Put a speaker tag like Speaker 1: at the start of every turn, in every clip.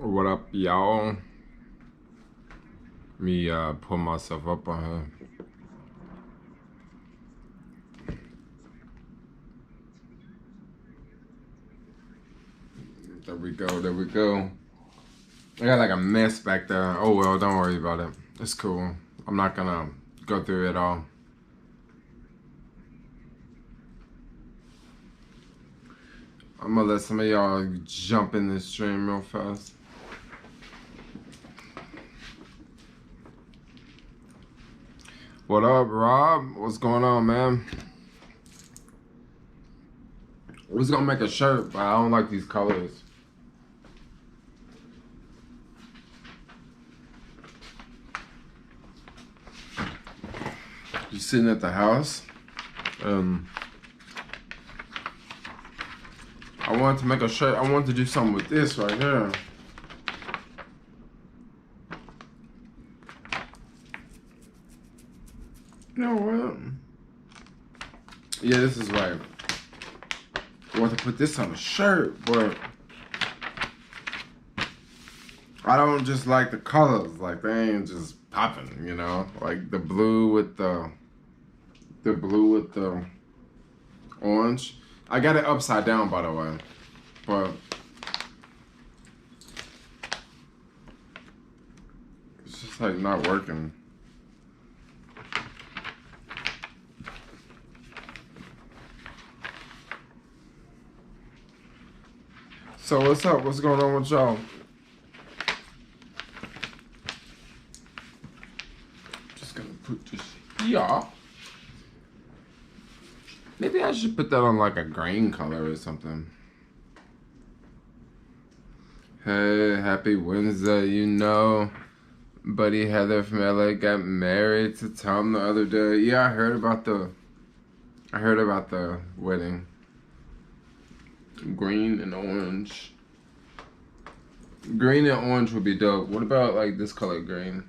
Speaker 1: What up, y'all? Me pull myself up on her. There we go, there we go. I got like a mess back there. Oh well, don't worry about it. It's cool. I'm not gonna go through it all. I'm gonna let some of y'all jump in this stream real fast. What up, Rob? What's going on, man? I was gonna make a shirt, but I don't like these colors. You sitting at the house? I wanted to make a shirt. I wanted to do something with this right here. You know what? Yeah, this is right. I want to put this on a shirt, but I don't just like the colors. Like, they ain't just popping, you know? Like the blue with the orange. I got it upside down, by the way, but it's just like not working. So what's up? What's going on with y'all? Just gonna put this here. Maybe I should put that on like a green color or something. Hey, happy Wednesday, you know. Buddy Heather from LA got married to Tom the other day. Yeah, I heard about the wedding. Green and orange. Green and orange would be dope. What about like this color green?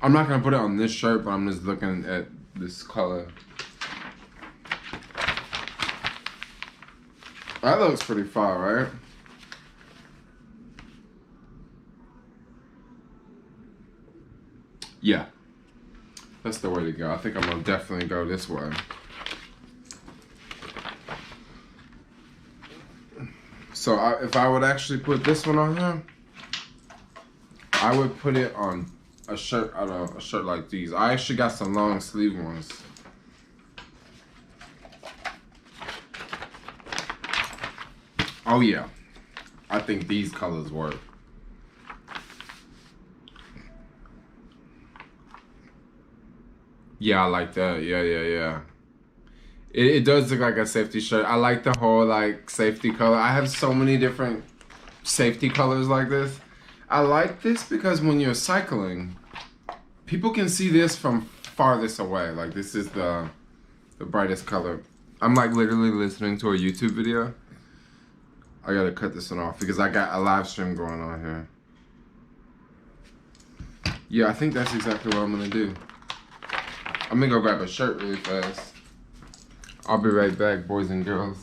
Speaker 1: I'm not gonna put it on this shirt, but I'm just looking at this color. That looks pretty far, right? Yeah. That's the way to go. I think I'm gonna definitely go this way. So if I would actually put this one on here, I would put it on a shirt, a shirt like these. I actually got some long sleeve ones. Oh yeah, I think these colors work. Yeah, I like that. Yeah. It does look like a safety shirt. I like the whole like safety color. I have so many different safety colors like this. I like this because when you're cycling, people can see this from farthest away. Like this is the brightest color. I'm like literally listening to a YouTube video. I gotta cut this one off because I got a live stream going on here. Yeah, I think that's exactly what I'm gonna do. I'm gonna go grab a shirt really fast. I'll be right back, boys and girls.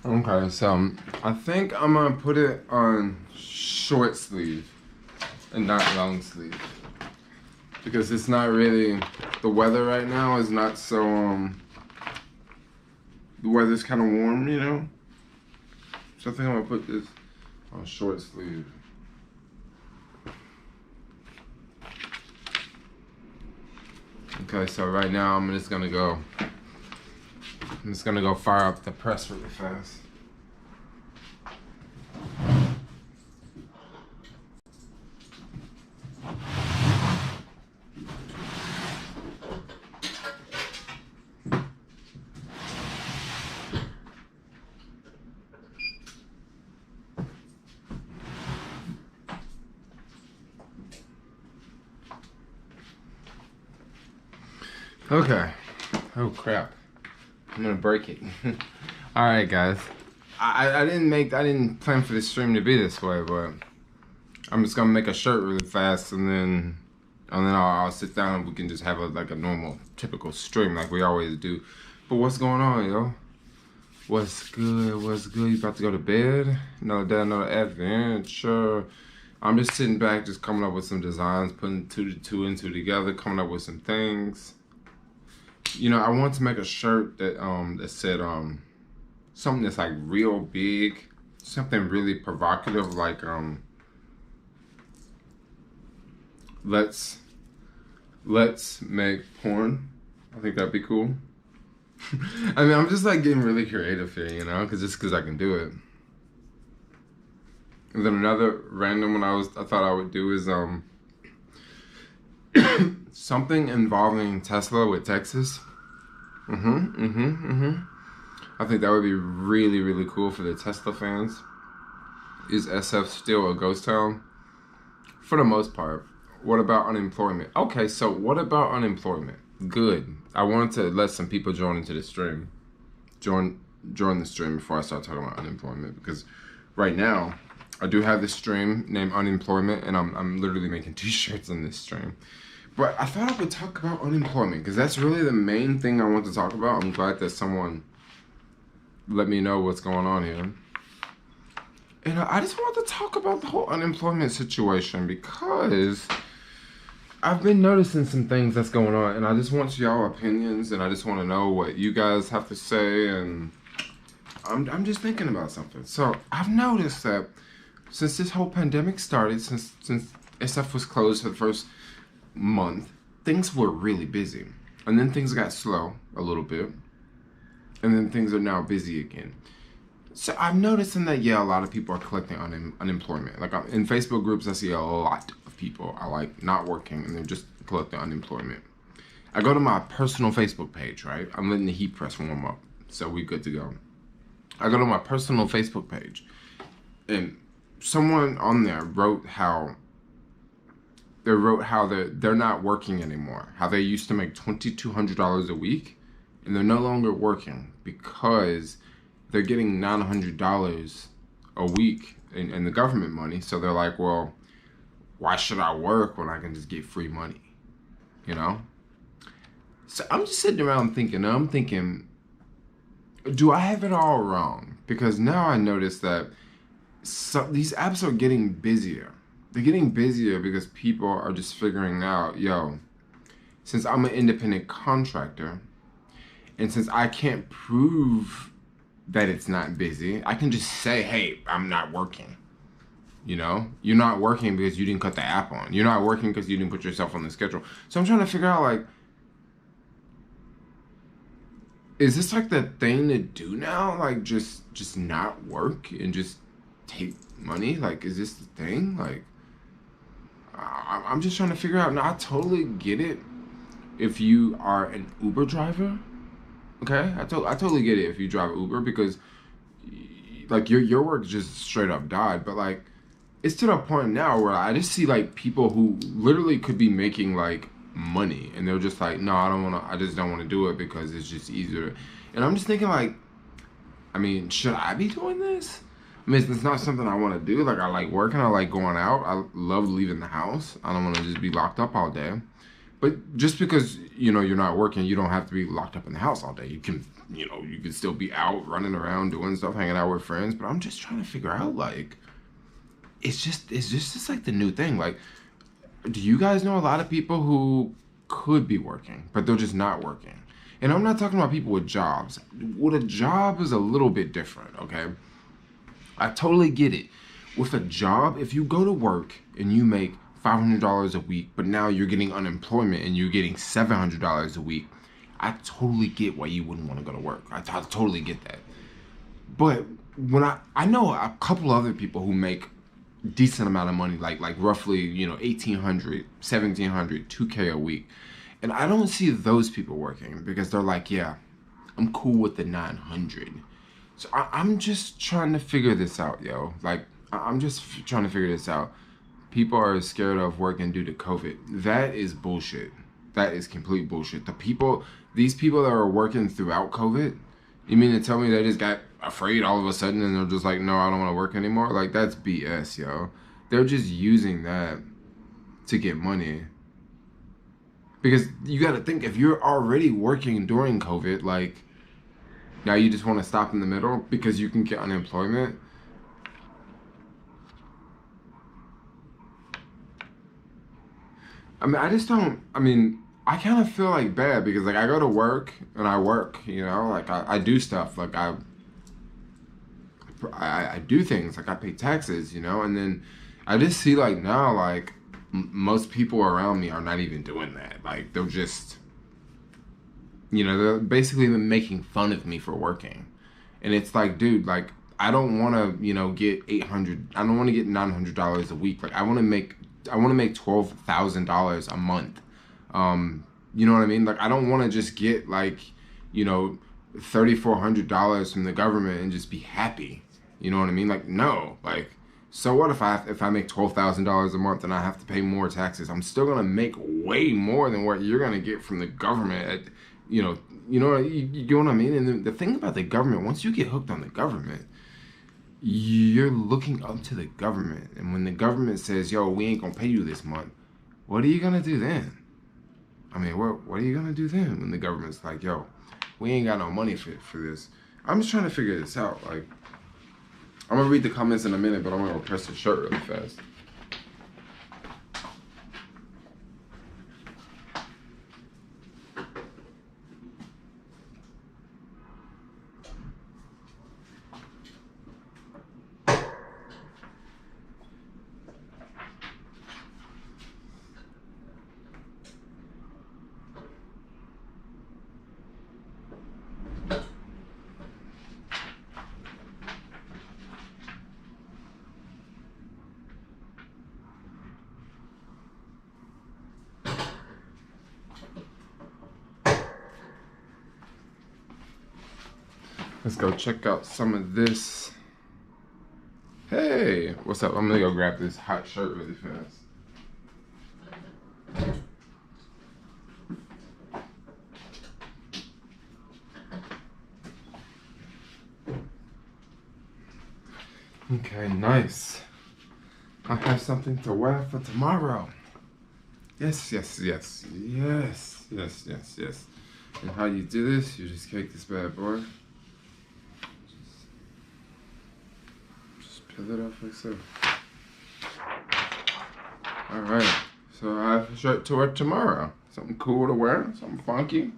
Speaker 1: Okay, so I think I'm gonna put it on short sleeve and not long sleeve because it's not really, the weather right now is not so, the weather's kind of warm, you know? So I think I'm gonna put this on short sleeve. Okay, so right now I'm just gonna go fire up the press really fast. Okay. Oh crap. I'm gonna break it. Alright guys. I didn't plan for this stream to be this way, but I'm just gonna make a shirt really fast and then I'll sit down and we can just have a normal typical stream like we always do. But what's going on, yo? What's good? What's good? You about to go to bed? Another day, another adventure. I'm just sitting back, just coming up with some designs, putting two and two together, coming up with some things. You know, I want to make a shirt that that said something that's like real big, something really provocative, like let's make porn. I think that'd be cool. I mean, I'm just like getting really creative here, you know, because I can do it. And then another random one I thought I would do is something involving Tesla with Texas. I think that would be really, really cool for the Tesla fans. Is SF still a ghost town? For the most part. What about unemployment? Okay, so what about unemployment? Good. I wanted to let some people join into the stream. Join the stream before I start talking about unemployment, because right now I do have this stream named Unemployment, and I'm literally making t-shirts on this stream. But I thought I would talk about unemployment because that's really the main thing I want to talk about. I'm glad that someone let me know what's going on here. And I just want to talk about the whole unemployment situation because I've been noticing some things that's going on, and I just want y'all opinions, and I just want to know what you guys have to say, and I'm just thinking about something. So I've noticed that since this whole pandemic started, since SF was closed for the first month, things were really busy, and then things got slow a little bit, and then things are now busy again. So I'm noticing that a lot of people are collecting unemployment. Like in Facebook groups, I see a lot of people are like not working and they're just collecting unemployment. I go to my personal Facebook page, right? I'm letting the heat press warm up, so we good to go. I go to my personal Facebook page, and someone on there wrote how they're not working anymore. How they used to make $2,200 a week, and they're no longer working because they're getting $900 a week in the government money. So they're like, well, why should I work when I can just get free money? You know? So I'm just sitting around thinking, do I have it all wrong? Because now I notice that these apps are getting busier. They're getting busier because people are just figuring out, since I'm an independent contractor, and since I can't prove that it's not busy, I can just say, hey, I'm not working. You know? You're not working because you didn't cut the app on. You're not working because you didn't put yourself on the schedule. So I'm trying to figure out, like, is this like the thing to do now? Like, just not work and just take money? Like, is this the thing? Like, I'm just trying to figure out. Now, I totally get it if you are an Uber driver. Okay? I totally get it if you drive Uber because, like, your work just straight up died. But, like, it's to the point now where I just see, like, people who literally could be making, like, money. And they're just like, no, I just don't want to do it because it's just easier. And I'm just thinking, like, I mean, should I be doing this? I mean, it's not something I want to do. Like, I like working. I like going out. I love leaving the house. I don't want to just be locked up all day. But just because, you're not working, you don't have to be locked up in the house all day. You can, you can still be out running around doing stuff, hanging out with friends. But I'm just trying to figure out, like, it's just like the new thing. Like, do you guys know a lot of people who could be working, but they're just not working? And I'm not talking about people with jobs. With a job is a little bit different, okay? I totally get it. With a job, if you go to work and you make $500 a week, but now you're getting unemployment and you're getting $700 a week, I totally get why you wouldn't want to go to work. I totally get that. But when I know a couple other people who make decent amount of money, like roughly, $1,800, $1,700, $2K a week. And I don't see those people working because they're like, yeah, I'm cool with the 900. So I'm just trying to figure this out, yo. Like, I'm just trying to figure this out. People are scared of working due to COVID. That is bullshit. That is complete bullshit. These people that are working throughout COVID, you mean to tell me they just got afraid all of a sudden and they're just like, no, I don't want to work anymore? Like, that's BS, yo. They're just using that to get money. Because you got to think, if you're already working during COVID, like, now you just want to stop in the middle because you can get unemployment. I kind of feel like bad because like I go to work and I work, you know, like I do stuff, like I do things, like I pay taxes, you know, and then I just see like now, like most people around me are not even doing that. Like they're just, you know, they're basically making fun of me for working. And it's like, dude, like I don't want to, you know, get I don't want to get $900 a week. Like I want to make $12,000 a month. You know what I mean? Like I don't want to just get like, you know, $3,400 from the government and just be happy. You know what I mean? Like no, like so what if I make $12,000 a month and I have to pay more taxes? I'm still gonna make way more than what you're gonna get from the government. You know, you know what I mean? And the thing about the government, once you get hooked on the government, you're looking up to the government. And when the government says, yo, we ain't gonna pay you this month, what are you gonna do then? I mean, what are you gonna do then when the government's like, yo, we ain't got no money for this? I'm just trying to figure this out. Like, I'm gonna read the comments in a minute, but I'm gonna press the shirt really fast. Let's go check out some of this. Hey, what's up? I'm gonna go grab this hot shirt really fast. Okay, nice. I have something to wear for tomorrow. Yes. And how you do this, you just take this bad boy. Just peel it off like so. Alright, so I have a shirt to wear tomorrow. Something cool to wear, something funky.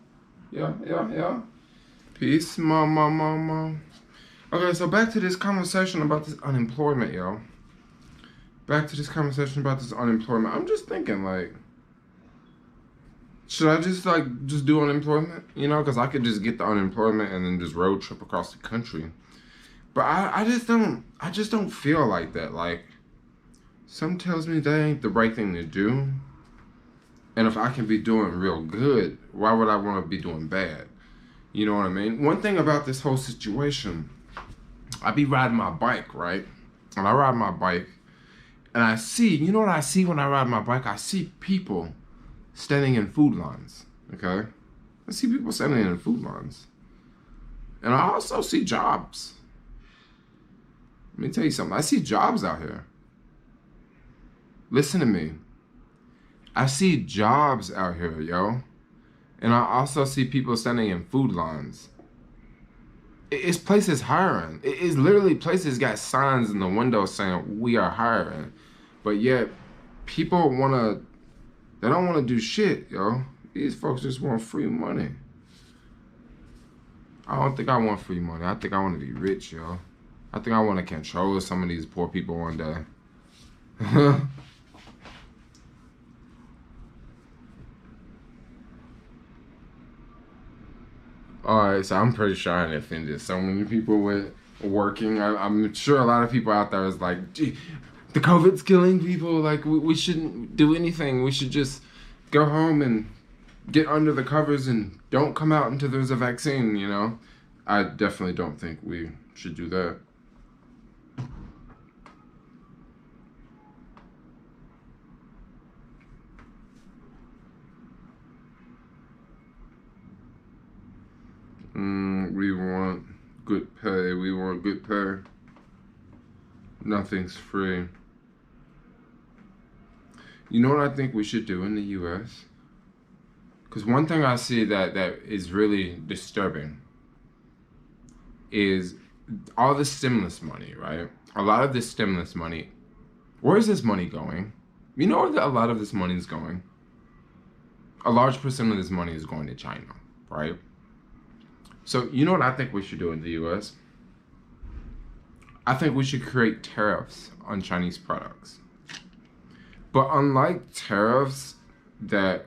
Speaker 1: Yeah. Peace, mama. Okay, so back to this conversation about this unemployment, yo. Back to this conversation about this unemployment. I'm just thinking, like, should I just do unemployment? You know, because I could just get the unemployment and then just road trip across the country. But I just don't feel like that. Like, something tells me that ain't the right thing to do. And if I can be doing real good, why would I want to be doing bad? You know what I mean? One thing about this whole situation, I be riding my bike, right? And I ride my bike, and I see, you know what I see when I ride my bike? I see people standing in food lines, okay? I see people standing in food lines. And I also see jobs. Let me tell you something. I see jobs out here. Listen to me. I see jobs out here, yo. And I also see people standing in food lines. It's places hiring. It's literally places got signs in the window saying, we are hiring. But yet, people they don't want to do shit, yo. These folks just want free money. I don't think I want free money. I think I want to be rich, yo. I think I want to control some of these poor people one day. Alright, so I'm pretty sure I offended so many people with working. I'm sure a lot of people out there is like, gee, the COVID's killing people. Like, we shouldn't do anything. We should just go home and get under the covers and don't come out until there's a vaccine, you know? I definitely don't think we should do that. good pay. We want good pay. Nothing's free. You know what I think we should do in the U.S.? Because one thing I see that is really disturbing is all the stimulus money, right? A lot of this stimulus money, where is this money going? You know where a lot of this money is going? A large percent of this money is going to China, right? So you know what I think we should do in the U.S.? I think we should create tariffs on Chinese products. But unlike tariffs that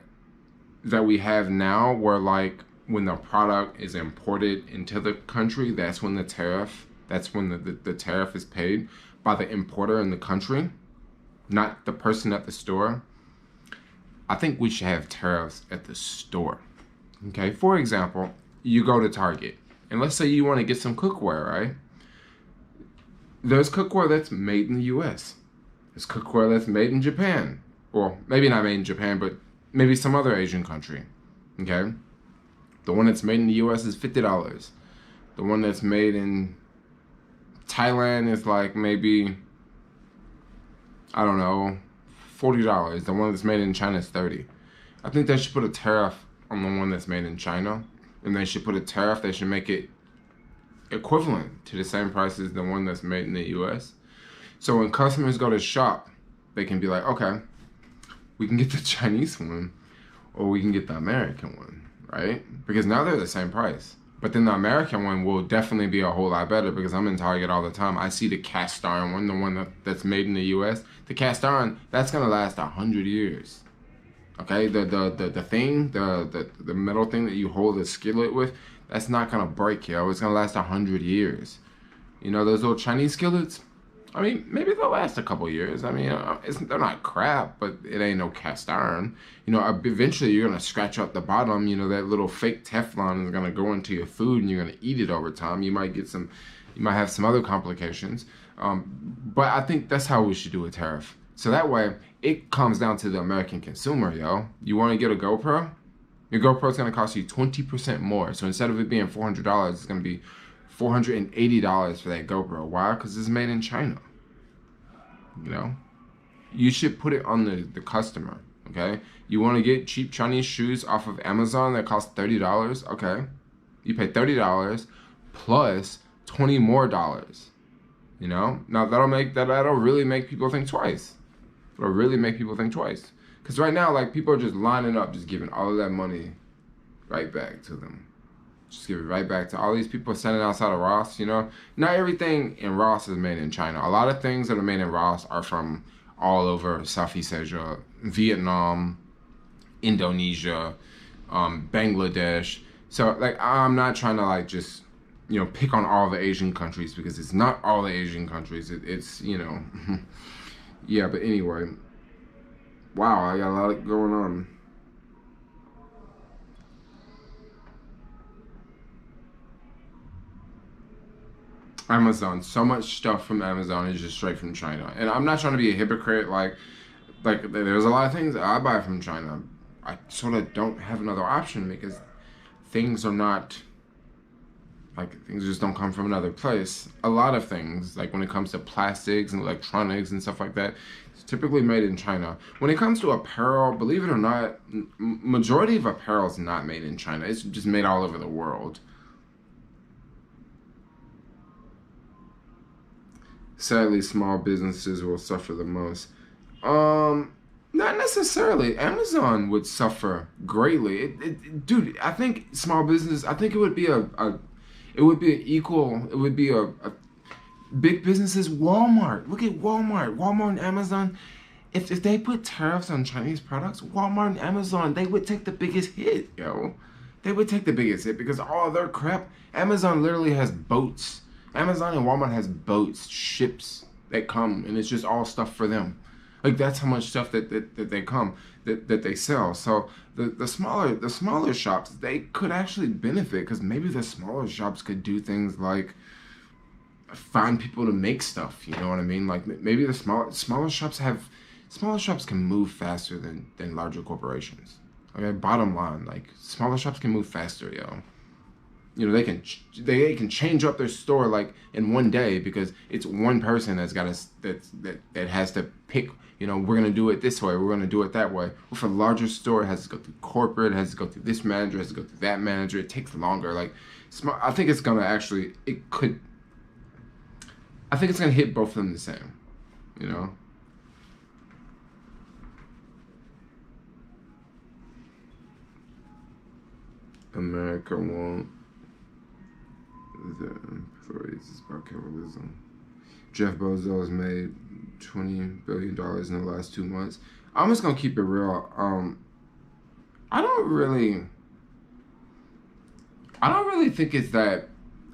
Speaker 1: we have now, where like when the product is imported into the country, that's when the tariff is paid by the importer in the country, not the person at the store. I think we should have tariffs at the store. Okay, for example, you go to Target, and let's say you want to get some cookware, right? There's cookware that's made in the U.S. There's cookware that's made in Japan. Or maybe not made in Japan, but maybe some other Asian country. Okay? The one that's made in the U.S. is $50. The one that's made in Thailand is like maybe, I don't know, $40. The one that's made in China is $30. I think they should put a tariff on the one that's made in China. And they should put a tariff, they should make it equivalent to the same price as the one that's made in the U.S. So when customers go to shop, they can be like, okay, we can get the Chinese one or we can get the American one, right? Because now they're the same price. But then the American one will definitely be a whole lot better because I'm in Target all the time. I see the cast iron one, the one that's made in the U.S. The cast iron, that's going to last 100 years. Okay, the metal thing that you hold the skillet with, that's not gonna break, yo. It's gonna last 100 years. You know, those little Chinese skillets, I mean, maybe they'll last a couple years. I mean, they're not crap, but it ain't no cast iron. You know, eventually you're gonna scratch out the bottom. You know, that little fake Teflon is gonna go into your food, and you're gonna eat it over time. You might have some other complications. But I think that's how we should do a tariff. So that way, it comes down to the American consumer, yo. You want to get a GoPro? Your GoPro is going to cost you 20% more. So instead of it being $400, it's going to be $480 for that GoPro. Why? Because it's made in China. You know? You should put it on the customer, okay? You want to get cheap Chinese shoes off of Amazon that cost $30? Okay. You pay $30 plus $20 more. You know? Now, that'll really make people think twice. It'll really make people think twice. Because right now, like, people are just lining up, just giving all of that money right back to them. Just give it right back to all these people standing outside of Ross, you know? Not everything in Ross is made in China. A lot of things that are made in Ross are from all over Southeast Asia, Vietnam, Indonesia, Bangladesh. So, like, I'm not trying to, like, just, you know, pick on all the Asian countries because it's not all the Asian countries. It's, you know... Yeah, but anyway, wow, I got a lot going on. Amazon, so much stuff from Amazon is just straight from China. And I'm not trying to be a hypocrite, like there's a lot of things that I buy from China. I sort of don't have another option because things are not... Like, things just don't come from another place. A lot of things, like when it comes to plastics and electronics and stuff like that, it's typically made in China. When it comes to apparel, believe it or not, majority of apparel is not made in China. It's just made all over the world. Sadly, small businesses will suffer the most. Not necessarily. Amazon would suffer greatly. Dude, I think small business, I think it would be big businesses. Walmart. Look at Walmart. Walmart and Amazon. If they put tariffs on Chinese products, Walmart and Amazon, they would take the biggest hit, yo. They would take the biggest hit because all their crap, Amazon literally has boats. Amazon and Walmart has boats, ships that come, and it's just all stuff for them. Like, that's how much stuff that they sell. So the smaller shops, they could actually benefit because maybe the smaller shops could do things like find people to make stuff. You know what I mean? Like, maybe the smaller shops can move faster than larger corporations. Okay, bottom line, like, smaller shops can move faster, yo. they can change up their store like in one day because it's one person that's got to that has to pick. We're gonna do it this way. We're gonna do it that way. With a larger store, it has to go through corporate. It has to go through this manager. It has to go through that manager. It takes longer. Like, I think it's gonna actually. It could. I think it's gonna hit both of them the same. You know. America won't. The employees about capitalism. Jeff Bezos made $20 billion in the last 2 months. I'm just gonna keep it real. I don't really think it's that.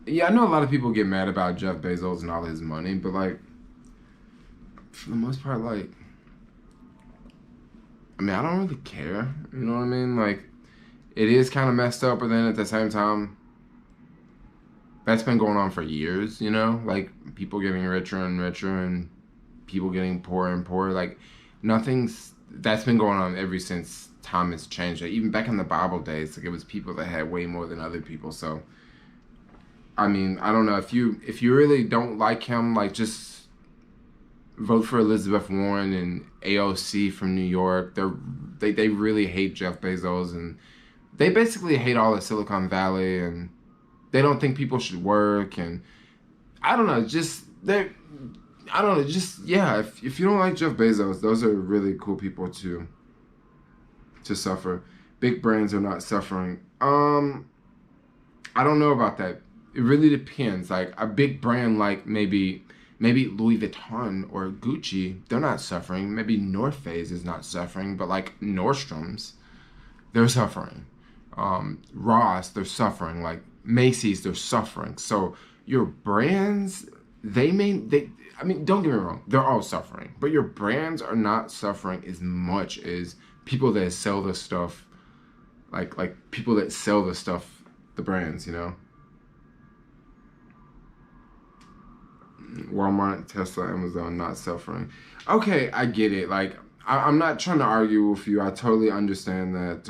Speaker 1: Yeah, I know a lot of people get mad about Jeff Bezos and all his money, but like, for the most part, like, I mean, I don't really care. You know what I mean? Like, it is kind of messed up, but then at the same time, that's been going on for years, like people getting richer and richer and people getting poorer and poorer. Like, that's been going on ever since time has changed. Like, even back in the Bible days, like, it was people that had way more than other people. So, I mean, I don't know, if you really don't like him, like, just vote for Elizabeth Warren and AOC from New York. They really hate Jeff Bezos, and they basically hate all of Silicon Valley, and they don't think people should work, and I don't know, yeah, if you don't like Jeff Bezos, those are really cool people to suffer. Big brands are not suffering. I don't know about that. It really depends. Like, a big brand like maybe Louis Vuitton or Gucci, they're not suffering. Maybe North Face is not suffering, but like Nordstrom's, they're suffering. Ross, they're suffering. Like Macy's, they're suffering. So your brands, I mean, don't get me wrong, they're all suffering, but your brands are not suffering as much as people that sell the stuff, like people that sell the stuff, the brands, Walmart, Tesla, Amazon not suffering. Okay, I get it. Like, I'm not trying to argue with you. I totally understand that.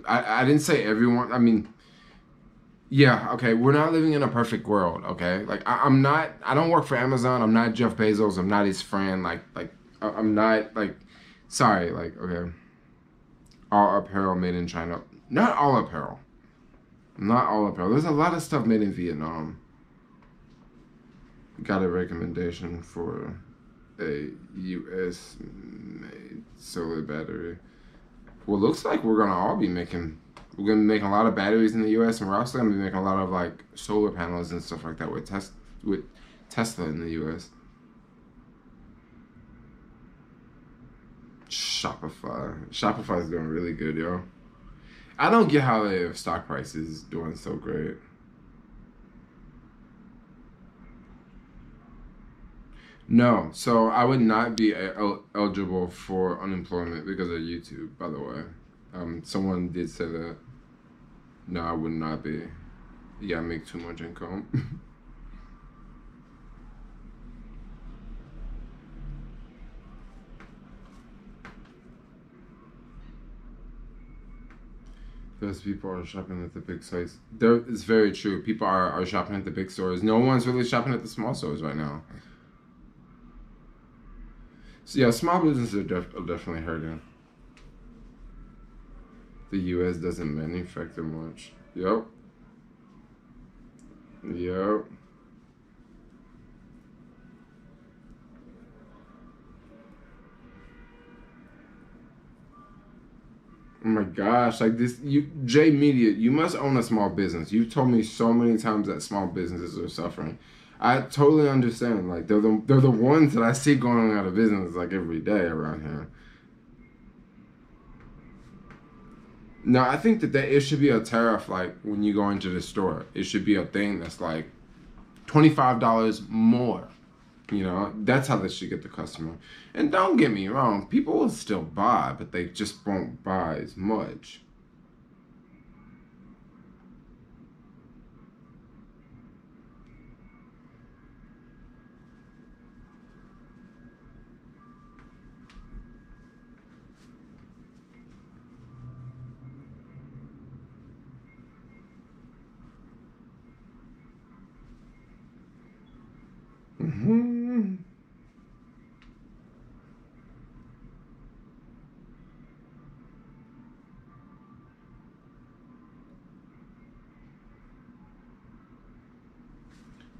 Speaker 1: I didn't say everyone. I mean, yeah, okay, we're not living in a perfect world, okay? Like, I don't work for Amazon. I'm not Jeff Bezos. I'm not his friend. I'm not, like, sorry, like, okay. All apparel made in China. Not all apparel. Not all apparel. There's a lot of stuff made in Vietnam. Got a recommendation for a U.S. made solar battery. Well, looks like we're gonna be making a lot of batteries in the U.S. and we're also gonna be making a lot of like solar panels and stuff like that with Tesla in the U.S. Shopify's doing really good, yo. I don't get how their stock price is doing so great. No, so I would not be eligible for unemployment because of YouTube, by the way. Someone did say that. No, I would not be. Yeah, I make too much income. Those people are shopping at the big sites. It's very true. People are shopping at the big stores. No one's really shopping at the small stores right now. So yeah, small businesses are definitely hurting. The U.S. doesn't manufacture much. Yep. Yep. Oh my gosh, like this, J Media, you must own a small business. You've told me so many times that small businesses are suffering. I totally understand. Like, they're the ones that I see going out of business like every day around here. No, I think that it should be a tariff. Like, when you go into the store, it should be a thing that's like $25 more. That's how they should get the customer. And don't get me wrong, people will still buy, but they just won't buy as much. Mm-hmm.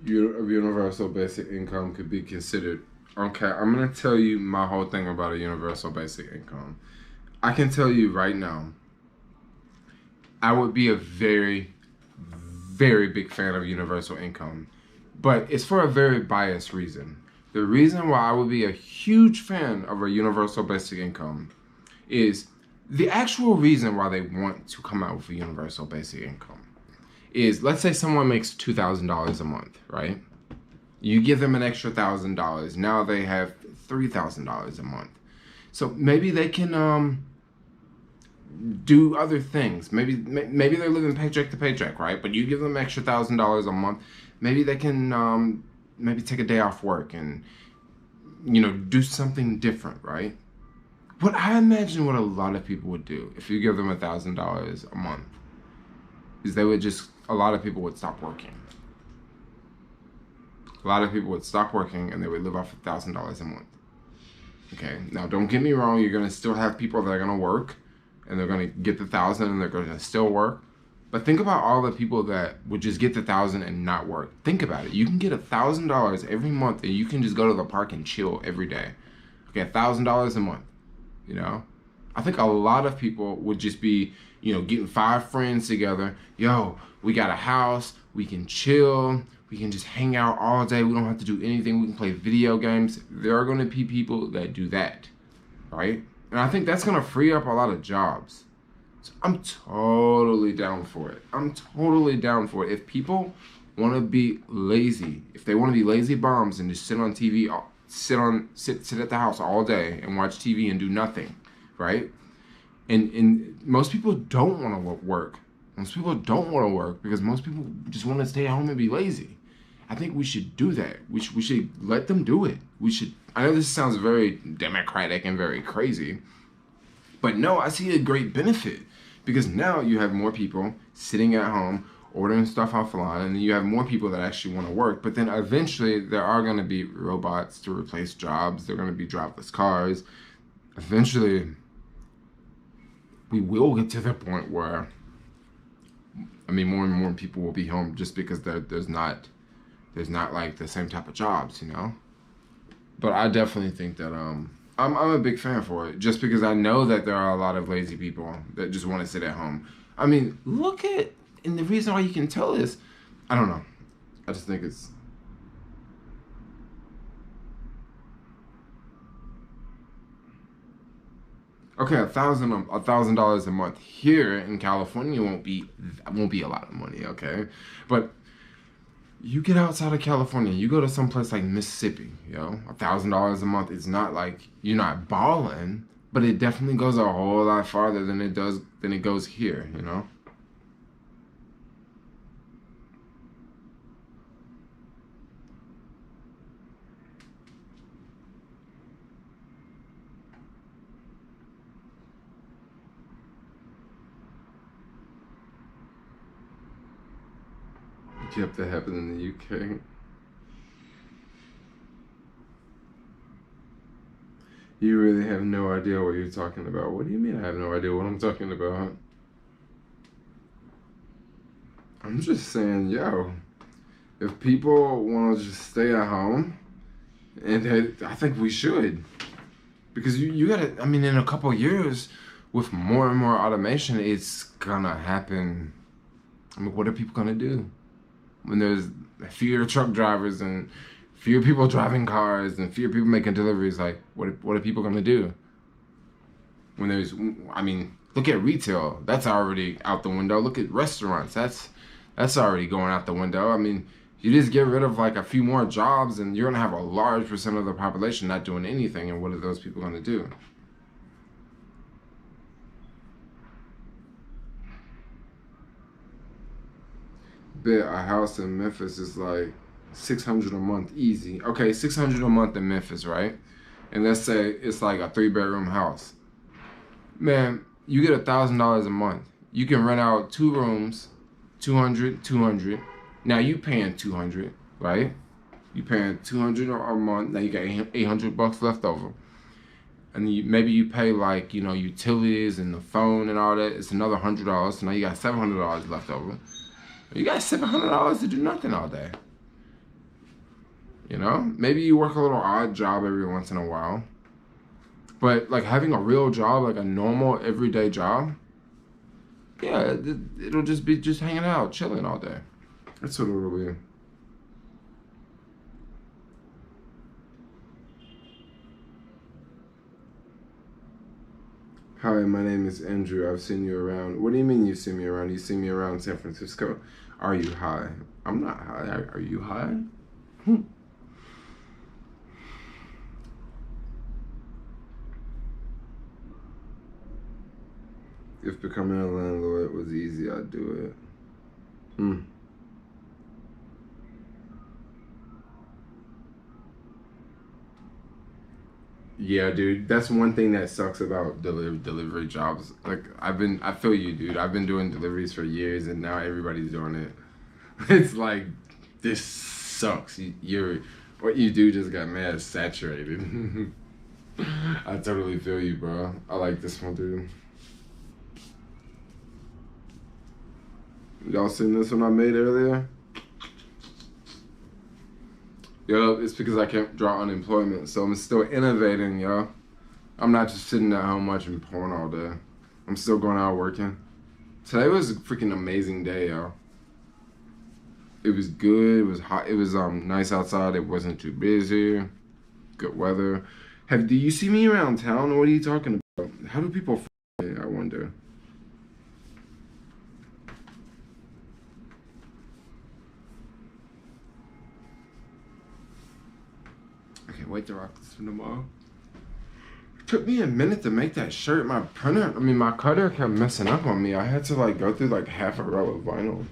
Speaker 1: Universal basic income could be considered. Okay, I'm gonna tell you my whole thing about a universal basic income. I can tell you right now, I would be a very, very big fan of universal income, but it's for a very biased reason. The reason why I would be a huge fan of a universal basic income is the actual reason why they want to come out with a universal basic income is, let's say someone makes $2,000 a month, right? You give them an extra $1,000. Now they have $3,000 a month. So maybe they can do other things. Maybe they're living paycheck to paycheck, right? But you give them extra $1,000 a month. Maybe they can maybe take a day off work and do something different, right? What I imagine what a lot of people would do if you give them $1,000 a month is a lot of people would stop working. A lot of people would stop working and they would live off $1,000 a month. Okay, now don't get me wrong, you're gonna still have people that are gonna work and they're gonna get the 1,000 and they're gonna still work. But think about all the people that would just get the 1,000 and not work. Think about it. You can get $1,000 every month and you can just go to the park and chill every day. Okay, $1,000 a month. I think a lot of people would just be, getting 5 friends together. Yo, we got a house, we can chill, we can just hang out all day, we don't have to do anything, we can play video games. There are gonna be people that do that, right? And I think that's gonna free up a lot of jobs. So I'm totally down for it. I'm totally down for it. If people wanna be lazy, if they wanna be lazy bums and just sit on TV, sit at the house all day and watch TV and do nothing, right? And most people don't want to work. Most people don't want to work because most people just want to stay at home and be lazy. I think we should do that. We should let them do it. I know this sounds very democratic and very crazy, but no, I see a great benefit because now you have more people sitting at home ordering stuff offline, and then you have more people that actually want to work. But then eventually there are going to be robots to replace jobs. There are going to be driverless cars. Eventually we will get to the point where, more and more people will be home just because there's not like the same type of jobs, But I definitely think that I'm a big fan for it, just because I know that there are a lot of lazy people that just want to sit at home. And the reason why you can tell is, I don't know. I just think it's. Okay, $1,000 a month here in California won't be a lot of money, okay? But you get outside of California, you go to some place like Mississippi, $1,000 a month. It's not like you're not balling, but it definitely goes a whole lot farther than it goes here, Yep, that happened in the UK. You really have no idea what you're talking about. What do you mean I have no idea what I'm talking about? I'm just saying, if people want to just stay at home, I think we should. Because you gotta, in a couple of years, with more and more automation, it's gonna happen. What are people gonna do? When there's fewer truck drivers and fewer people driving cars and fewer people making deliveries, like what are people gonna do? When look at retail, that's already out the window. Look at restaurants, that's already going out the window. You just get rid of like a few more jobs and you're gonna have a large percent of the population not doing anything, and what are those people gonna do? Bet a house in Memphis is like 600 a month easy. Okay, 600 a month in Memphis, right? And let's say it's like a 3-bedroom house. Man, you get $1,000 a month. You can rent out 2 rooms, 200. Now you paying 200, right? You paying 200 a month. Now you got 800 bucks left over. And maybe you pay like, you know, utilities and the phone and all that. It's another $100. So now you got $700 left over. You got $700 to do nothing all day. You know, maybe you work a little odd job every once in a while. But like having a real job, like a normal everyday job, yeah, it'll just be just hanging out, chilling all day. That's what it'll be. Hi, my name is Andrew. I've seen you around. What do you mean you see me around? You see me around San Francisco? Are you high? I'm not high. Are you high? If becoming a landlord was easy, I'd do it. Yeah, dude, that's one thing that sucks about delivery jobs. Like I feel you, dude. I've been doing deliveries for years, and now everybody's doing it. It's like this sucks. What you do just got mad saturated. I totally feel you, bro. I like this one, dude. Y'all seen this one I made earlier? Yo, it's because I can't draw unemployment, so I'm still innovating, yo. I'm not just sitting at home watching porn all day. I'm still going out working. Today was a freaking amazing day, yo. It was good. It was hot. It was nice outside. It wasn't too busy. Good weather. Do you see me around town? What are you talking about? How do people find me, I wonder? I can't wait to rock this one tomorrow. It took me a minute to make that shirt. My cutter kept messing up on me. I had to like go through like half a row of vinyl.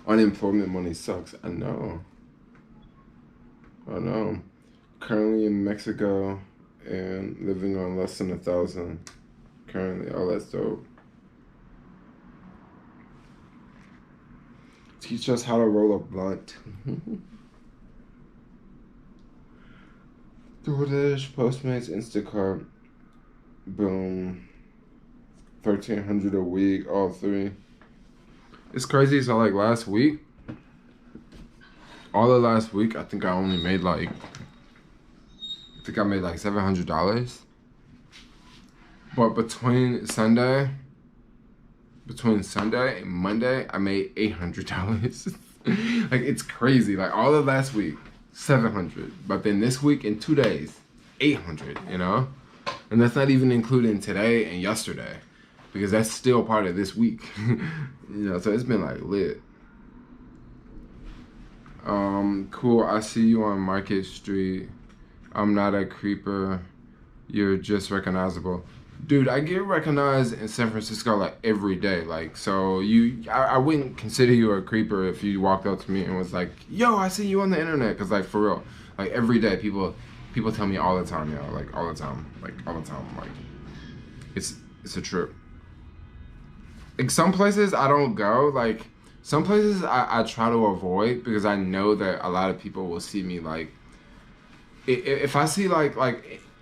Speaker 1: Unemployment money sucks. I know. Currently in Mexico and living on less than 1,000. Currently, oh, that's dope. Teach us how to roll a blunt. DoorDash, Postmates, Instacart, boom. 1,300 a week, all three. It's crazy. So like last week, all of last week, I think I only made like, $700. But between Sunday and Monday, I made $800. Like it's crazy. Like all of last week, 700. But then this week in 2 days, 800. You know, and that's not even including today and yesterday, because that's still part of this week. You know, so it's been like lit. Cool. I see you on Market Street. I'm not a creeper. You're just recognizable. Dude, I get recognized in San Francisco like every day. Like, so I wouldn't consider you a creeper if you walked up to me and was like, yo, I see you on the internet. Cause like for real, like every day people tell me all the time, yo, like all the time. Like it's a trip. Like some places I don't go, like some places I try to avoid because I know that a lot of people will see me like, if I see like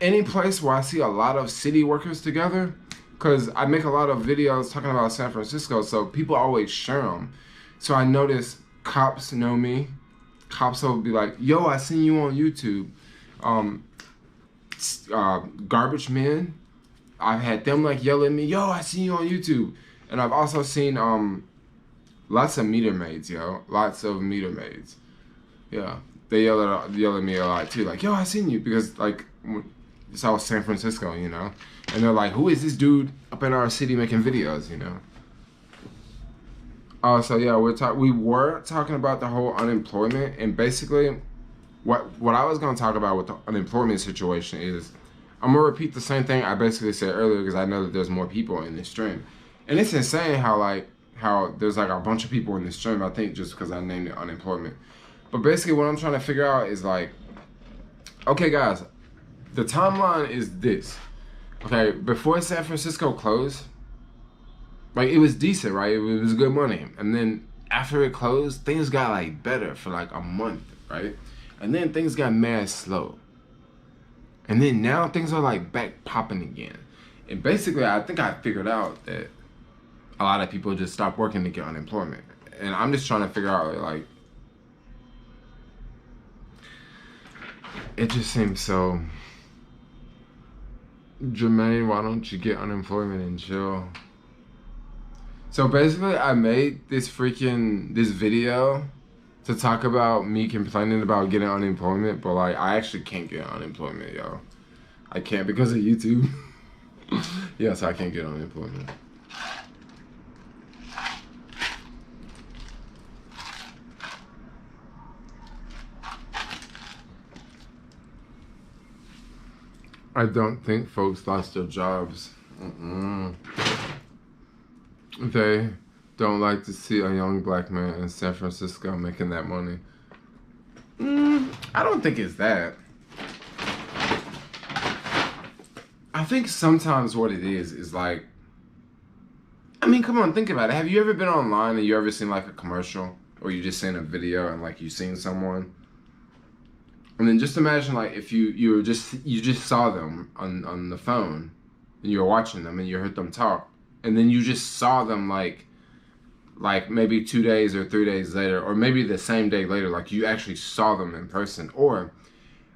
Speaker 1: any place where I see a lot of city workers together, because I make a lot of videos talking about San Francisco, so people always share them. So I notice cops know me. Cops will be like, yo, I seen you on YouTube. Garbage men, I've had them like yell at me, yo, I seen you on YouTube. And I've also seen lots of meter maids, yo. Lots of meter maids. Yeah. They yell at me a lot too, like, yo, I seen you, because like it's all San Francisco, you know, and they're like, who is this dude up in our city making videos, you know? So yeah, we were talking about the whole unemployment, and basically, what I was gonna talk about with the unemployment situation is, I'm gonna repeat the same thing I basically said earlier because I know that there's more people in this stream, and it's insane how there's like a bunch of people in this stream. I think just because I named it unemployment. But basically what I'm trying to figure out is like, okay guys, the timeline is this. Okay, before San Francisco closed, like it was decent, right? It was good money. And then after it closed, things got like better for like a month, right? And then things got mad slow. And then now things are like back popping again. And basically, I think I figured out that a lot of people just stop working to get unemployment. And I'm just trying to figure out, like, it just seems so. Jermaine, why don't you get unemployment and chill? So basically, I made this video to talk about me complaining about getting unemployment, but like, I actually can't get unemployment, yo. I can't because of YouTube. Yes, I can't get unemployment. I don't think folks lost their jobs. They don't like to see a young black man in San Francisco making that money. I don't think it's that. I think sometimes what it is like, I mean, come on, think about it. Have you ever been online and you ever seen like a commercial, or you just seen a video and like you seen someone? And then just imagine like if you just saw them on the phone and you were watching them and you heard them talk, and then you just saw them like maybe 2 days or 3 days later, or maybe the same day later, like you actually saw them in person. Or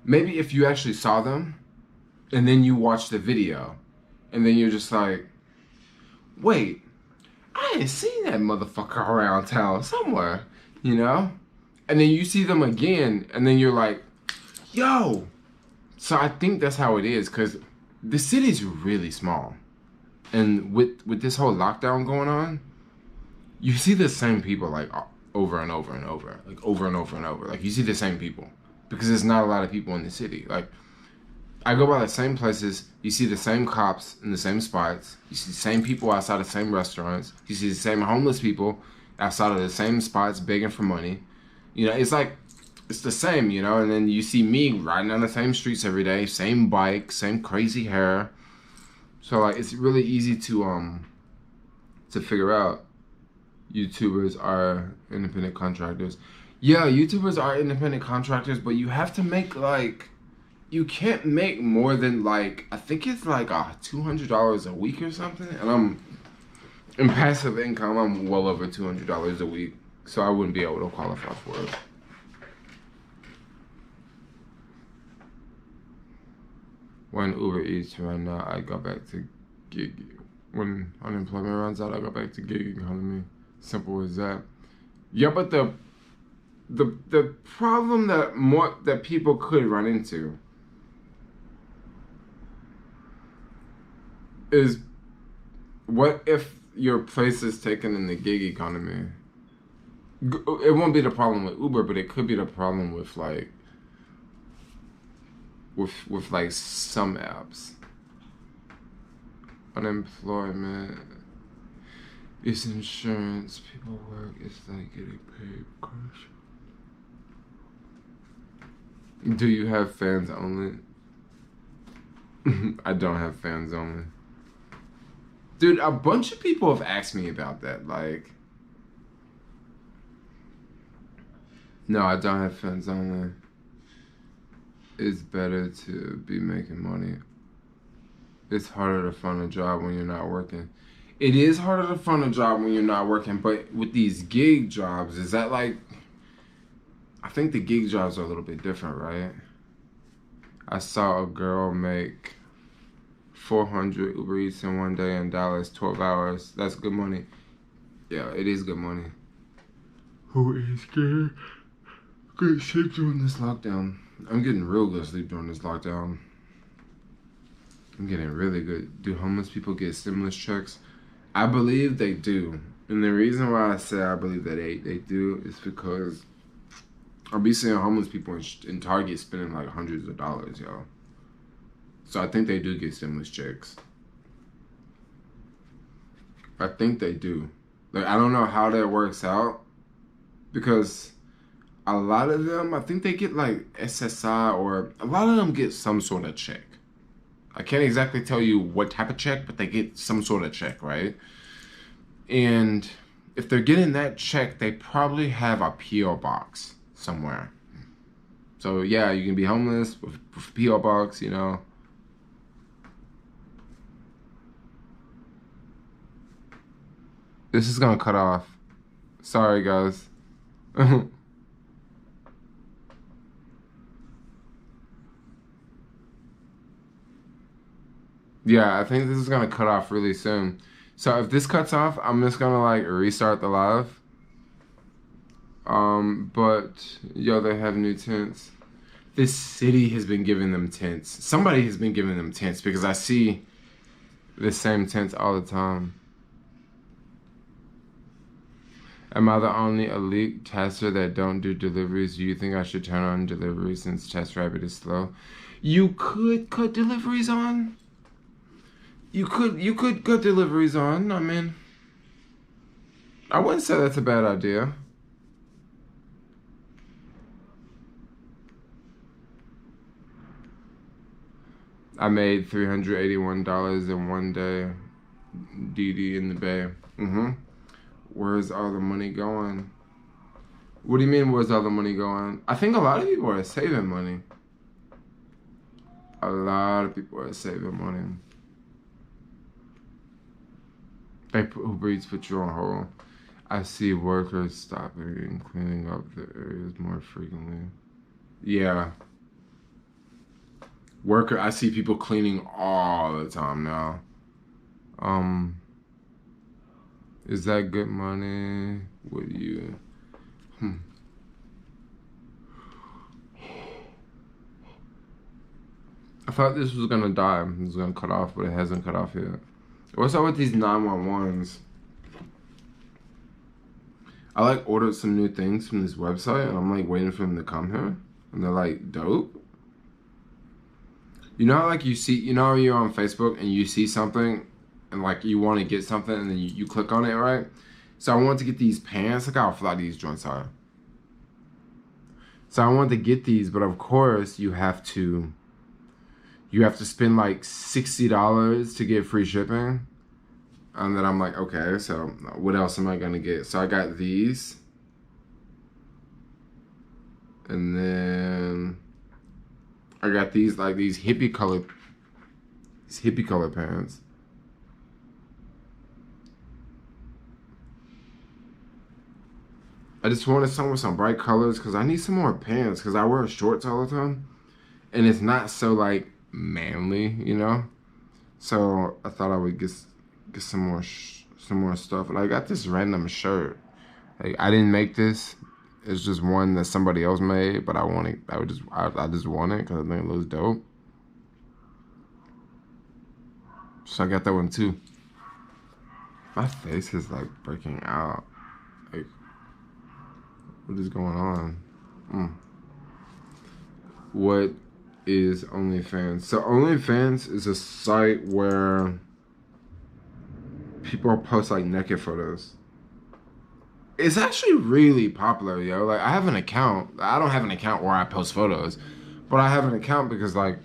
Speaker 1: maybe if you actually saw them and then you watched the video and then you're just like, wait, I ain't seen that motherfucker around town somewhere, you know? And then you see them again and then you're like, yo. So I think that's how it is, because the city's really small. And with this whole lockdown going on, you see the same people like over and over and over. Like over and over and over. Like you see the same people. Because there's not a lot of people in the city. Like I go by the same places, you see the same cops in the same spots, you see the same people outside the same restaurants, you see the same homeless people outside of the same spots begging for money. You know, it's like, it's the same, you know, and then you see me riding on the same streets every day, same bike, same crazy hair. So like, it's really easy to figure out YouTubers are independent contractors. Yeah, YouTubers are independent contractors, but you have to make like, you can't make more than like, I think it's like $200 a week or something. And I'm, in passive income, I'm well over $200 a week. So I wouldn't be able to qualify for it. When Uber Eats run out, I go back to gig. When unemployment runs out, I go back to gig economy. Simple as that. Yeah, but the problem that people could run into is, what if your place is taken in the gig economy? It won't be the problem with Uber, but it could be the problem with like with like some apps. Unemployment is insurance. People work. It's like getting paid. Gosh. Do you have fans only? I don't have fans only. Dude, a bunch of people have asked me about that. Like, no, I don't have fans only. It's better to be making money. It's harder to find a job when you're not working. It is harder to find a job when you're not working, but with these gig jobs, is that like, I think the gig jobs are a little bit different, right? I saw a girl make 400 Uber Eats in one day in Dallas, 12 hours. That's good money. Yeah, it is good money. Who is getting good sleep during this lockdown? I'm getting real good sleep during this lockdown. I'm getting really good. Do homeless people get stimulus checks? I believe they do. And the reason why I say I believe that they do is because I'll be seeing homeless people in Target spending like hundreds of dollars, yo. So I think they do get stimulus checks. I think they do. Like, I don't know how that works out, because a lot of them, I think they get like SSI, or a lot of them get some sort of check. I can't exactly tell you what type of check, but they get some sort of check, right? And if they're getting that check, they probably have a P.O. box somewhere. So yeah, you can be homeless with P.O. box, you know. This is gonna cut off. Sorry, guys. Yeah, I think this is gonna cut off really soon. So if this cuts off, I'm just gonna like restart the live. But yo, they have new tents. This city has been giving them tents. Somebody has been giving them tents because I see the same tents all the time. Am I the only elite tester that don't do deliveries? Do you think I should turn on deliveries since TestRabbit is slow? You could cut deliveries on. You could cut deliveries on. I mean, I wouldn't say that's a bad idea. I made $381 in one day. DD in the Bay. Where's all the money going? What do you mean, where's all the money going? I think a lot of people are saving money. A lot of people are saving money. Uber Eats put you on hold. I see workers stopping and cleaning up the areas more frequently. Yeah. I see people cleaning all the time now. Is that good money? What do you... I thought this was gonna die. It was gonna cut off, but it hasn't cut off yet. What's up with these 911s? I like ordered some new things from this website and I'm like waiting for them to come here. And they're like, dope. You know how like you know you're on Facebook and you see something and like you want to get something and then you click on it, right? So I want to get these pants. Look how fly these joints are. So I want to get these, but of course you have to spend like $60 to get free shipping. And then I'm like, okay, so what else am I gonna get? So I got these. And then I got these like these hippie color pants. I just wanted some with some bright colors because I need some more pants because I wear shorts all the time. And it's not so like manly, you know? So I thought I would get some more stuff. And I got this random shirt. Like I didn't make this. It's just one that somebody else made, but I just want it because I think it looks dope. So I got that one too. My face is like breaking out. Like, what is going on? What is OnlyFans? So OnlyFans is a site where people post like naked photos. It's actually really popular, yo. Like I have an account. I don't have an account where I post photos, but I have an account because like,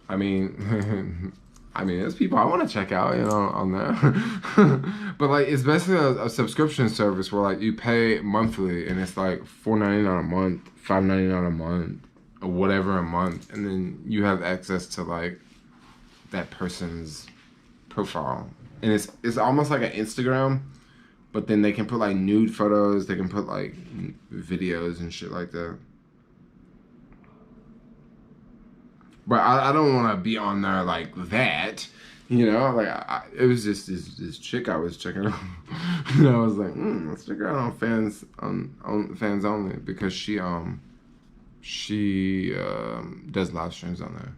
Speaker 1: I mean, there's people I want to check out, you know, on there. But like, it's basically a subscription service where like you pay monthly and it's like $4.99 a month, $5.99 a month, or whatever a month, and then you have access to like that person's profile, and it's almost like an Instagram. But then they can put like nude photos, they can put like videos and shit like that. But I don't want to be on there like that, you know? Like it was just this chick I was checking out. And I was like, let's check her out on Fans Only because she does live streams on there.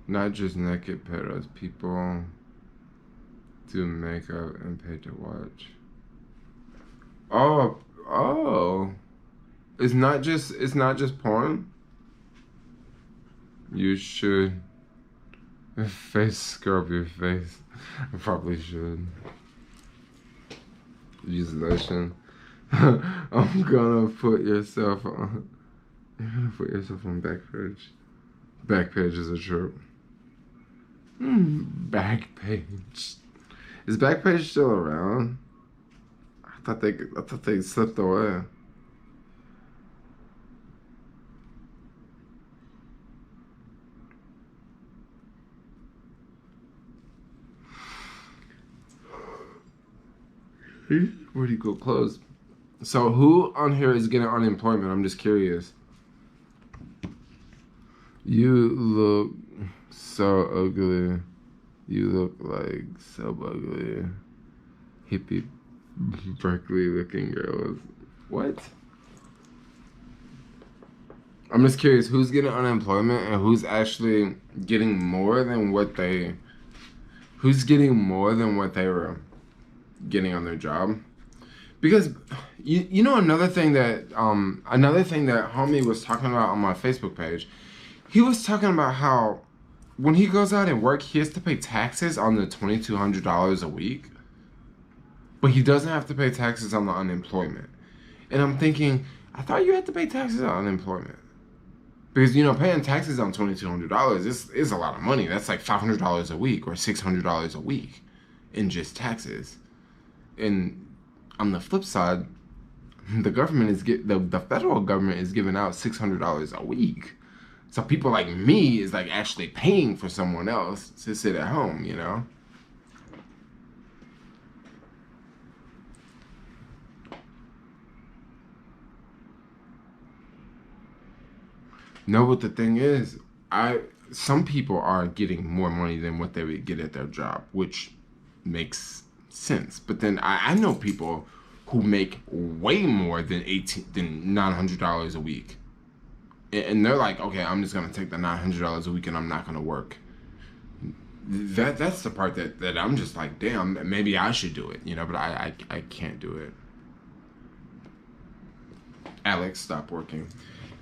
Speaker 1: Not just naked pedos, people do makeup and pay to watch. Oh. It's not just porn. You should face scrub your face. I probably should. Use lotion. I'm gonna put yourself on. You're gonna put yourself on back page. Backpage is a trip. Backpage. Is Backpage still around? I thought they slipped away. Where'd he go? Close. So who on here is getting unemployment? I'm just curious. You look so ugly. You look like so ugly. Hippie Berkeley looking girls. What? I'm just curious who's getting unemployment and who's actually getting more than what they were getting on their job. Because you know another thing that homie was talking about on my Facebook page, he was talking about how when he goes out and work, he has to pay taxes on the $2,200 a week, but he doesn't have to pay taxes on the unemployment. And I'm thinking, I thought you had to pay taxes on unemployment. Because, you know, paying taxes on $2,200 is a lot of money. That's like $500 a week or $600 a week in just taxes. And on the flip side, the federal government is giving out $600 a week. So people like me is like actually paying for someone else to sit at home, you know? No, but the thing is, some people are getting more money than what they would get at their job, which makes sense. But then I know people who make way more than $900 a week, and they're like, okay, I'm just gonna take the $900 a week and I'm not gonna work. That's the part that I'm just like, damn, maybe I should do it, you know, but I can't do it. Alex stopped working.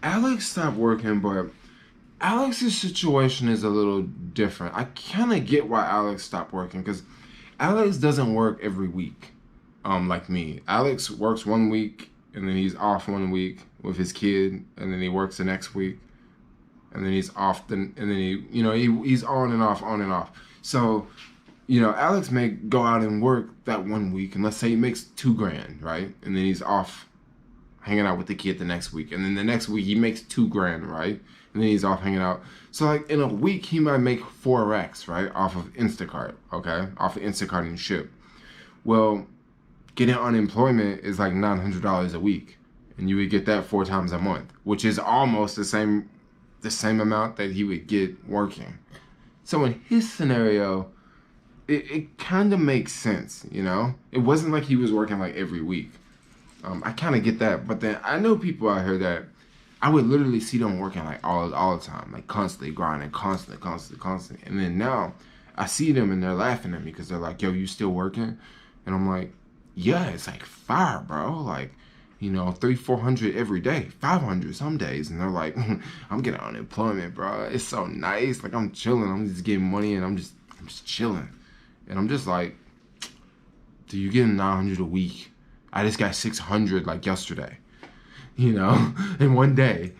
Speaker 1: Alex stopped working, but Alex's situation is a little different. I kind of get why Alex stopped working because Alex doesn't work every week, like me. Alex works 1 week and then he's off 1 week with his kid, and then he works the next week, and then he's off. And then he's on and off, on and off. So, you know, Alex may go out and work that 1 week, and let's say he makes $2,000, right? And then he's off hanging out with the kid the next week, and then the next week he makes $2,000, right? And then he's off hanging out. So like in a week he might make 4x, right, off of Instacart, okay, off of Instacart and ship. Well, getting unemployment is like $900 a week, and you would get that 4 times a month, which is almost the same amount that he would get working. So in his scenario, it kind of makes sense, you know. It wasn't like he was working like every week. I kind of get that, but then I know people out here that I would literally see them working like all the time, like constantly grinding, constantly. And then now I see them and they're laughing at me because they're like, yo, you still working? And I'm like, yeah, it's like fire, bro. Like, you know, 300-400 every day, 500 some days. And they're like, I'm getting unemployment, bro. It's so nice. Like, I'm chilling. I'm just getting money and I'm just chilling. And I'm just like, do you get 900 a week? I just got 600 like yesterday, you know, in 1 day.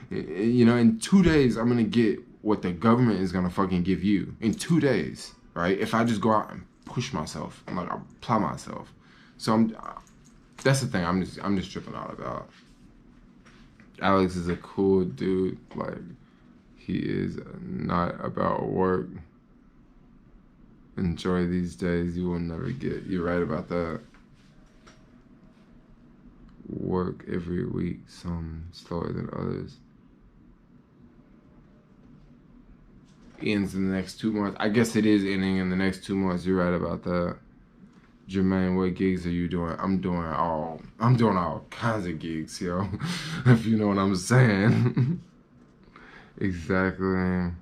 Speaker 1: You know, in 2 days, I'm going to get what the government is going to fucking give you in 2 days, right? If I just go out and push myself, I'm like, I apply myself. So that's the thing I'm just tripping out about. Alex is a cool dude. Like, he is not about work. Enjoy these days. You will never get. You're right about that. Work every week, some slower than others. Ends in the next 2 months. I guess it is ending in the next 2 months. You're right about that. Jermaine, what gigs are you doing? I'm doing all kinds of gigs, yo. If you know what I'm saying. Exactly.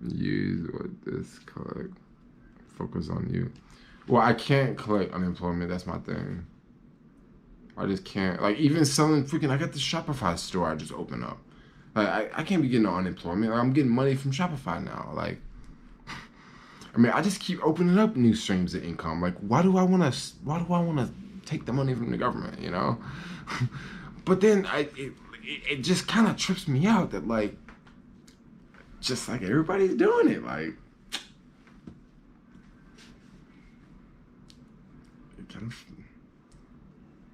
Speaker 1: Use what this collect. Focus on you. Well, I can't collect unemployment. That's my thing. I just can't. Like, even selling freaking, I got the Shopify store I just opened up. Like, I can't be getting no unemployment. Like, I'm getting money from Shopify now. Like, I mean, I just keep opening up new streams of income. Like, why do I want to take the money from the government, you know? But then it just kind of trips me out that, like, just like everybody's doing it. Like,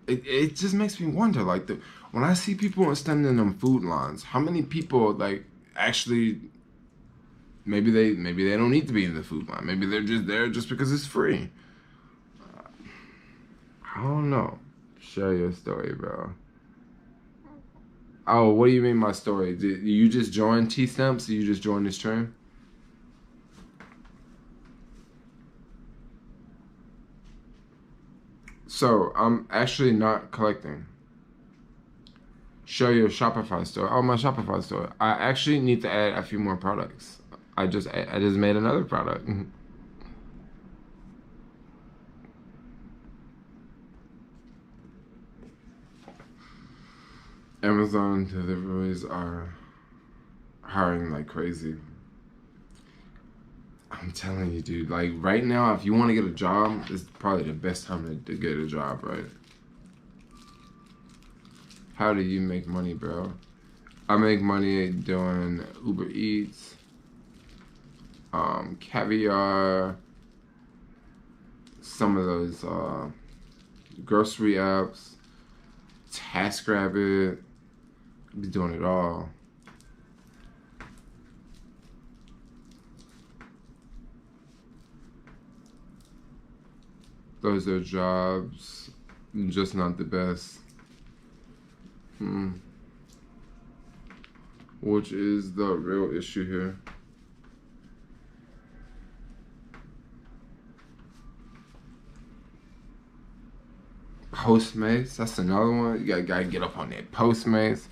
Speaker 1: it just makes me wonder. Like, when I see people standing in them food lines, how many people like actually? Maybe they don't need to be in the food line. Maybe they're just there just because it's free. I don't know. Share your story, bro. Oh, what do you mean my story? Did you just join T-Stamps? Did you just join this train? So, I'm actually not collecting. Show your Shopify store. Oh, my Shopify store. I actually need to add a few more products. I just made another product. Amazon deliveries are hiring like crazy. I'm telling you, dude. Like right now, if you want to get a job, it's probably the best time to get a job, right? How do you make money, bro? I make money doing Uber Eats, Caviar, some of those grocery apps, TaskRabbit. Be doing it all. Those are jobs, just not the best. Which is the real issue here. Postmates, that's another one. You gotta get up on that. Postmates,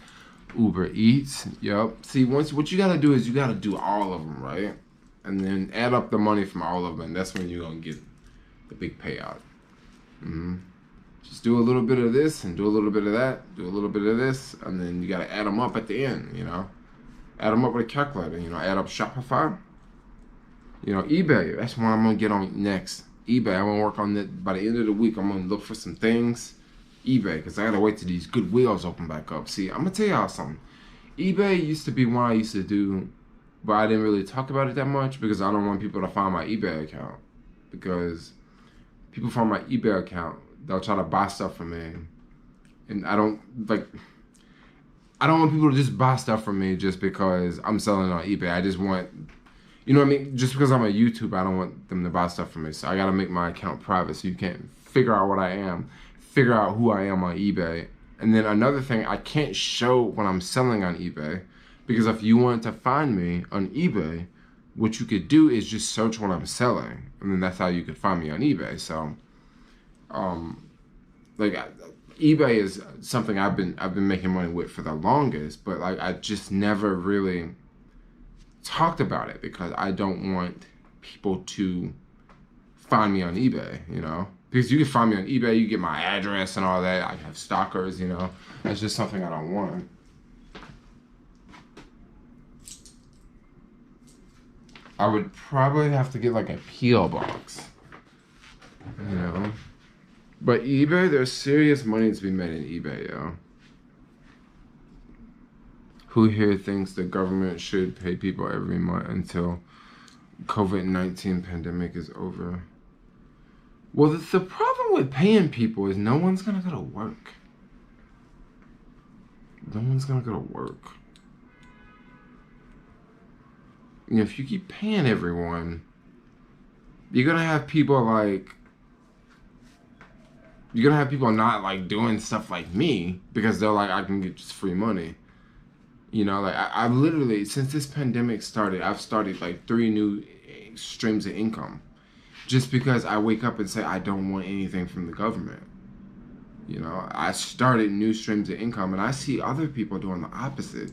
Speaker 1: Uber Eats, yep. See, what you gotta do is you gotta do all of them, right? And then add up the money from all of them, and that's when you're gonna get the big payout. Just do a little bit of this and do a little bit of that, do a little bit of this, and then you gotta add them up at the end, you know? Add them up with a calculator, you know? Add up Shopify, you know, eBay. That's what I'm gonna get on next. eBay, I'm gonna work on that by the end of the week. I'm gonna look for some things. eBay, because I gotta wait till these Goodwills open back up. See, I'm gonna tell y'all something. eBay used to be one I used to do, but I didn't really talk about it that much because I don't want people to find my eBay account. Because people find my eBay account, they'll try to buy stuff from me. And I don't want people to just buy stuff from me just because I'm selling on eBay. I just want, you know what I mean? Just because I'm a YouTuber, I don't want them to buy stuff from me. So I gotta make my account private so you can't figure out what I am, figure out who I am on eBay. And then another thing, I can't show what I'm selling on eBay because if you want to find me on eBay, what you could do is just search what I'm selling, and then that's how you could find me on eBay. So, eBay is something I've been making money with for the longest, but like I just never really talked about it because I don't want people to find me on eBay, you know? Because you can find me on eBay, you get my address and all that. I have stalkers, you know? That's just something I don't want. I would probably have to get like a P.O. box, you know? But eBay, there's serious money to be made in eBay, yo. Who here thinks the government should pay people every month until COVID-19 pandemic is over? Well, the problem with paying people is no one's gonna go to work. No one's gonna go to work. You know, if you keep paying everyone, you're gonna have people like, you're gonna have people not like doing stuff like me because they're like, I can get just free money. You know, like I've literally, since this pandemic started, I've started like 3 new streams of income just because I wake up and say I don't want anything from the government. You know, I started new streams of income and I see other people doing the opposite.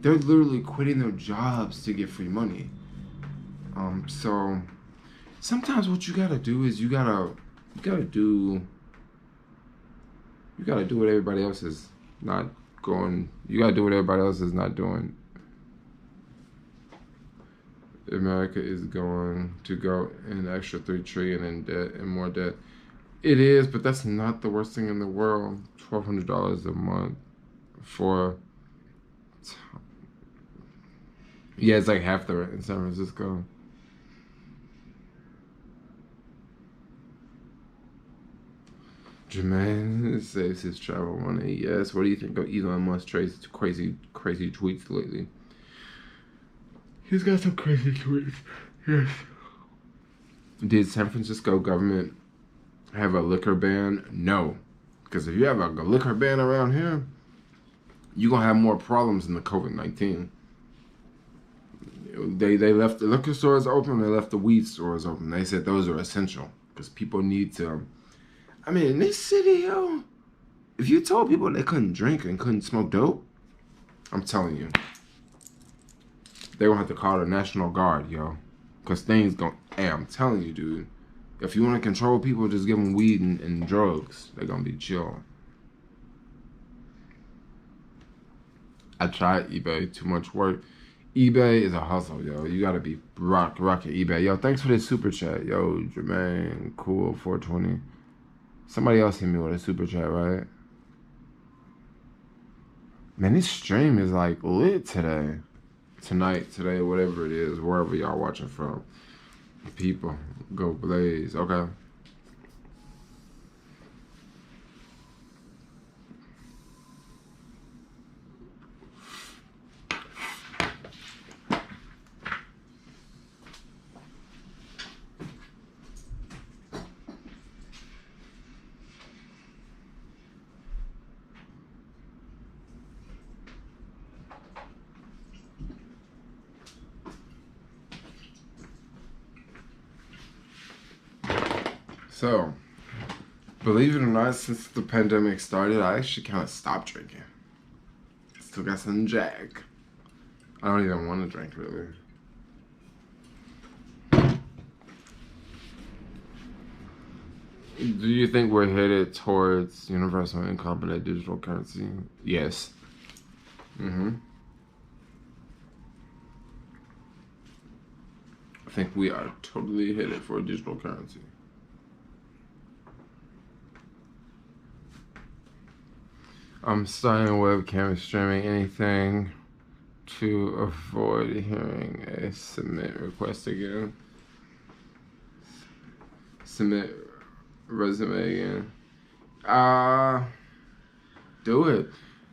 Speaker 1: They're literally quitting their jobs to get free money. So sometimes what you gotta do is you gotta do what everybody else is not going. You gotta do what everybody else is not doing. America is going to go an extra $3 trillion in debt and more debt. It is, but that's not the worst thing in the world. $1,200 a month for Yeah, it's like half the rent in San Francisco. Jermaine saves his travel money. Yes. What do you think of Elon Musk's crazy tweets lately? He's got some crazy tweets. Yes. Did San Francisco government have a liquor ban? No. Because if you have a liquor ban around here, you're going to have more problems in the COVID-19. They left the liquor stores open. They left the weed stores open. They said those are essential because people need to. I mean, in this city, yo, if you told people they couldn't drink and couldn't smoke dope, I'm telling you, they gonna have to call the National Guard, yo, because things gon'. Hey, I'm telling you, dude. If you want to control people, just give them weed and drugs. They're gonna be chill. I tried eBay. Too much work. eBay is a hustle, yo. You gotta be rocking eBay. Yo, thanks for this super chat. Yo, Jermaine, cool, 420. Somebody else hit me with a super chat, right? Man, this stream is like lit today. Tonight, today, whatever it is, wherever y'all watching from. People, go Blaze. Okay. So, believe it or not, since the pandemic started, I actually kind of stopped drinking. Still got some Jack. I don't even want to drink, really. Do you think we're headed towards universal income and a digital currency? Yes. I think we are totally headed for a digital currency. I'm starting webcam streaming anything to avoid hearing a submit request again. Submit resume again. Do it.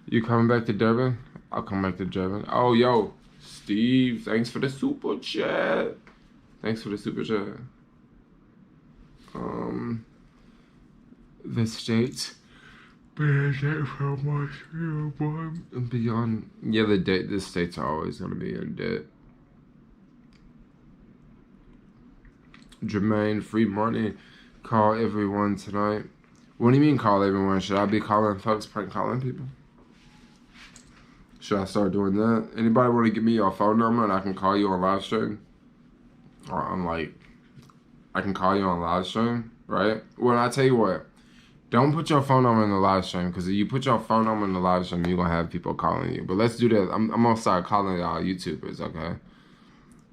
Speaker 1: You coming back to Durban? I'll come back to Durban. Oh, yo, Steve, thanks for the super chat. Thanks for the super chat. The States. Beyond, yeah, the States are always gonna be in debt. Jermaine, free money. Call everyone tonight. What do you mean call everyone? Should I be calling folks, prank calling people? Should I start doing that? Anybody want to give me your phone number and I can call you on live stream? Or I can call you on live stream, right? Well, I tell you what. Don't put your phone number in the live stream, because if you put your phone number in the live stream, you're going to have people calling you. But let's do that. I'm going to start calling y'all YouTubers, okay?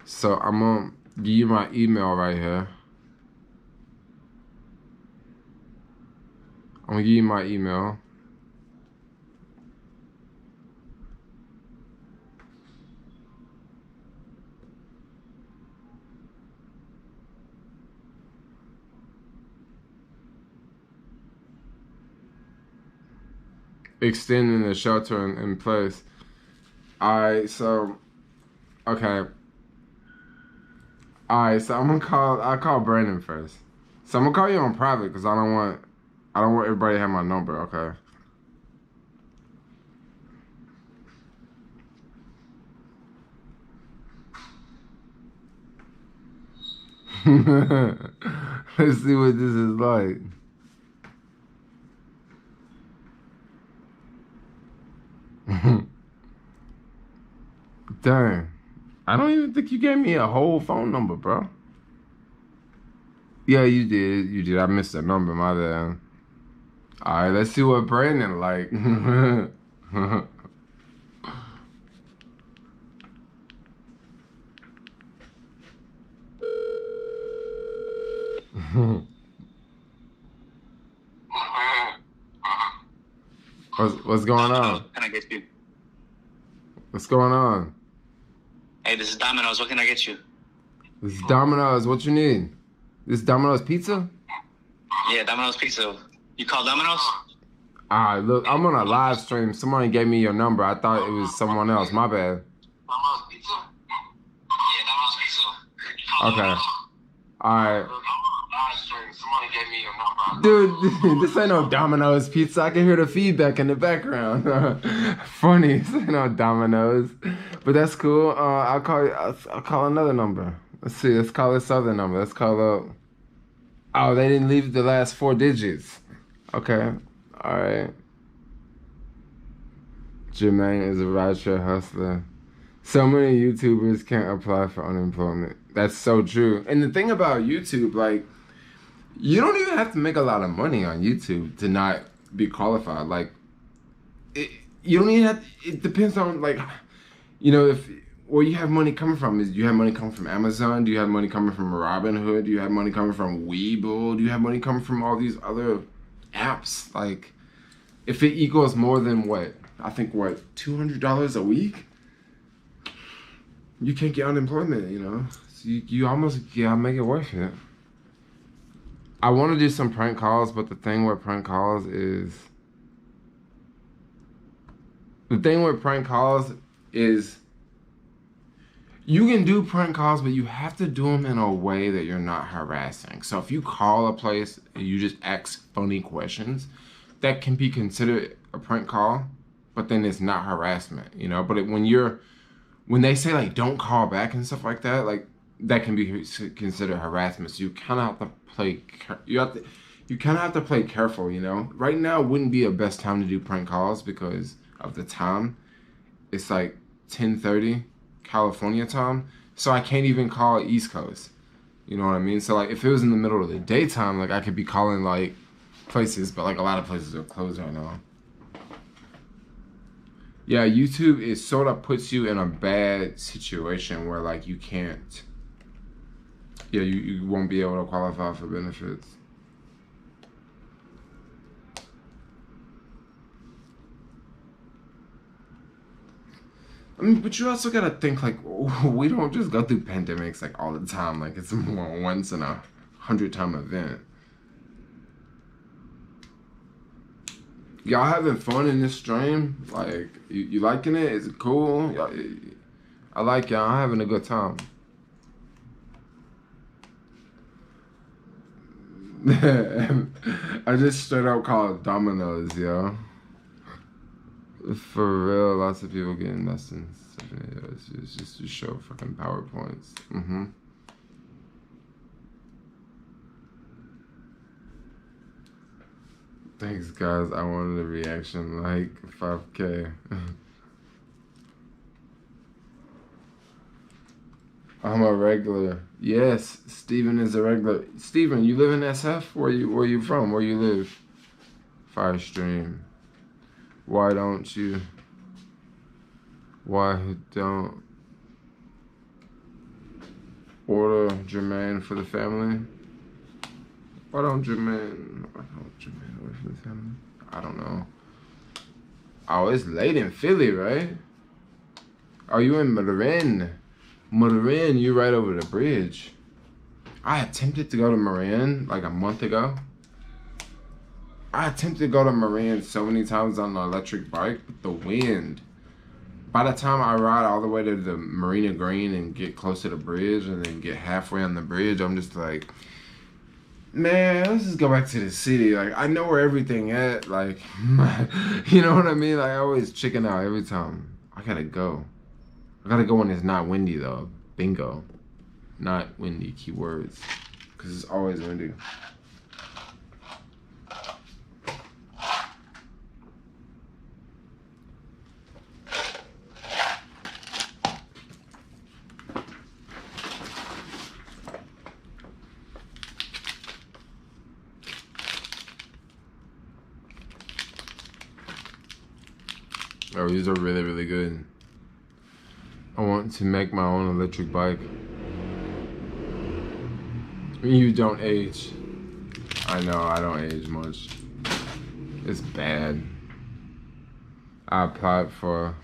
Speaker 1: So I'm going to give you my email right here. I'm going to give you my email. Extending the shelter in place. Alright, so okay. Alright, so I'll call Brandon first. So I'm gonna call you on private because I don't want everybody to have my number, okay? Let's see what this is like. Dang. I don't even think you gave me a whole phone number, bro. Yeah, you did. You did. I missed that number, my bad. Alright, let's see what Brandon like. What's going on?
Speaker 2: Can I get you?
Speaker 1: What's going on?
Speaker 2: Hey, Hey, this is Domino's. What can I get you?
Speaker 1: This is Domino's. What you need? This is Domino's Pizza?
Speaker 2: Yeah, Domino's Pizza. You call Domino's?
Speaker 1: Alright, look, I'm on a live stream. Somebody gave me your number. I thought it was someone else. My bad.
Speaker 2: Domino's Pizza? Yeah, Domino's Pizza. You call
Speaker 1: Okay.
Speaker 2: Domino's?
Speaker 1: Alright.
Speaker 2: Somebody gave me your number.
Speaker 1: Dude, this ain't no Domino's Pizza. I can hear the feedback in the background. Funny. This ain't no Domino's. But that's cool. I'll call another number. Let's see. Let's call this other number. Let's call up. Oh, they didn't leave the last 4 digits. Okay. All right. Jermaine is a rideshare hustler. So many YouTubers can't apply for unemployment. That's so true. And the thing about YouTube, like, you don't even have to make a lot of money on YouTube to not be qualified. Like, you don't even have to, it depends on, like, you know, if where you have money coming from. Is you have money coming from Amazon? Do you have money coming from Robinhood? Do you have money coming from Webull? Do you have money coming from all these other apps? Like, if it equals more than what? I think, what, $200 a week? You can't get unemployment, you know? So you almost gotta make it worth it. I want to do some prank calls, but the thing with prank calls is... you can do prank calls, but you have to do them in a way that you're not harassing. So if you call a place and you just ask funny questions, that can be considered a prank call, but then it's not harassment, you know? But when they say, like, don't call back and stuff like that, like, that can be considered harassment. So you kind of have to play, you kind of have to play careful, you know? Right now wouldn't be a best time to do prank calls because of the time. It's like 10:30 California time, so I can't even call East Coast. You know what I mean? So, like, if it was in the middle of the daytime, like, I could be calling, like, places, but, like, a lot of places are closed right now. Yeah, YouTube, it sort of puts you in a bad situation where, like, you can't, yeah, you won't be able to qualify for benefits. I mean, but you also gotta think, like, we don't just go through pandemics, like, all the time. Like, it's more once in a 100-time event. Y'all having fun in this stream? Like, you liking it? Is it cool? I like y'all. I'm having a good time. I just straight up called Domino's, yo. For real, lots of people getting less than 7 years. It's just to show fucking PowerPoints. Thanks, guys. I wanted a reaction like 5K. I'm a regular. Yes, Steven is a regular. Steven, you live in SF? Where you from? Where you live? Firestream. Why don't order Jermaine for the family? Why don't Jermaine order for the family? I don't know. Oh, it's late in Philly, right? Oh, you in Marin. Marin, you right over the bridge. I attempted to go to Marin like a month ago. I attempted to go to Marin so many times on the electric bike, but the wind. By the time I ride all the way to the Marina Green and get close to the bridge and then get halfway on the bridge, I'm just like, man, let's just go back to the city. Like, I know where everything at. Like, you know what I mean? Like, I always chicken out every time. I gotta go. I gotta go when it's not windy, though. Bingo. Not windy, keywords. Because it's always windy. Oh, these are really, really good. I want to make my own electric bike. You don't age. I know, I don't age much. It's bad. I applied for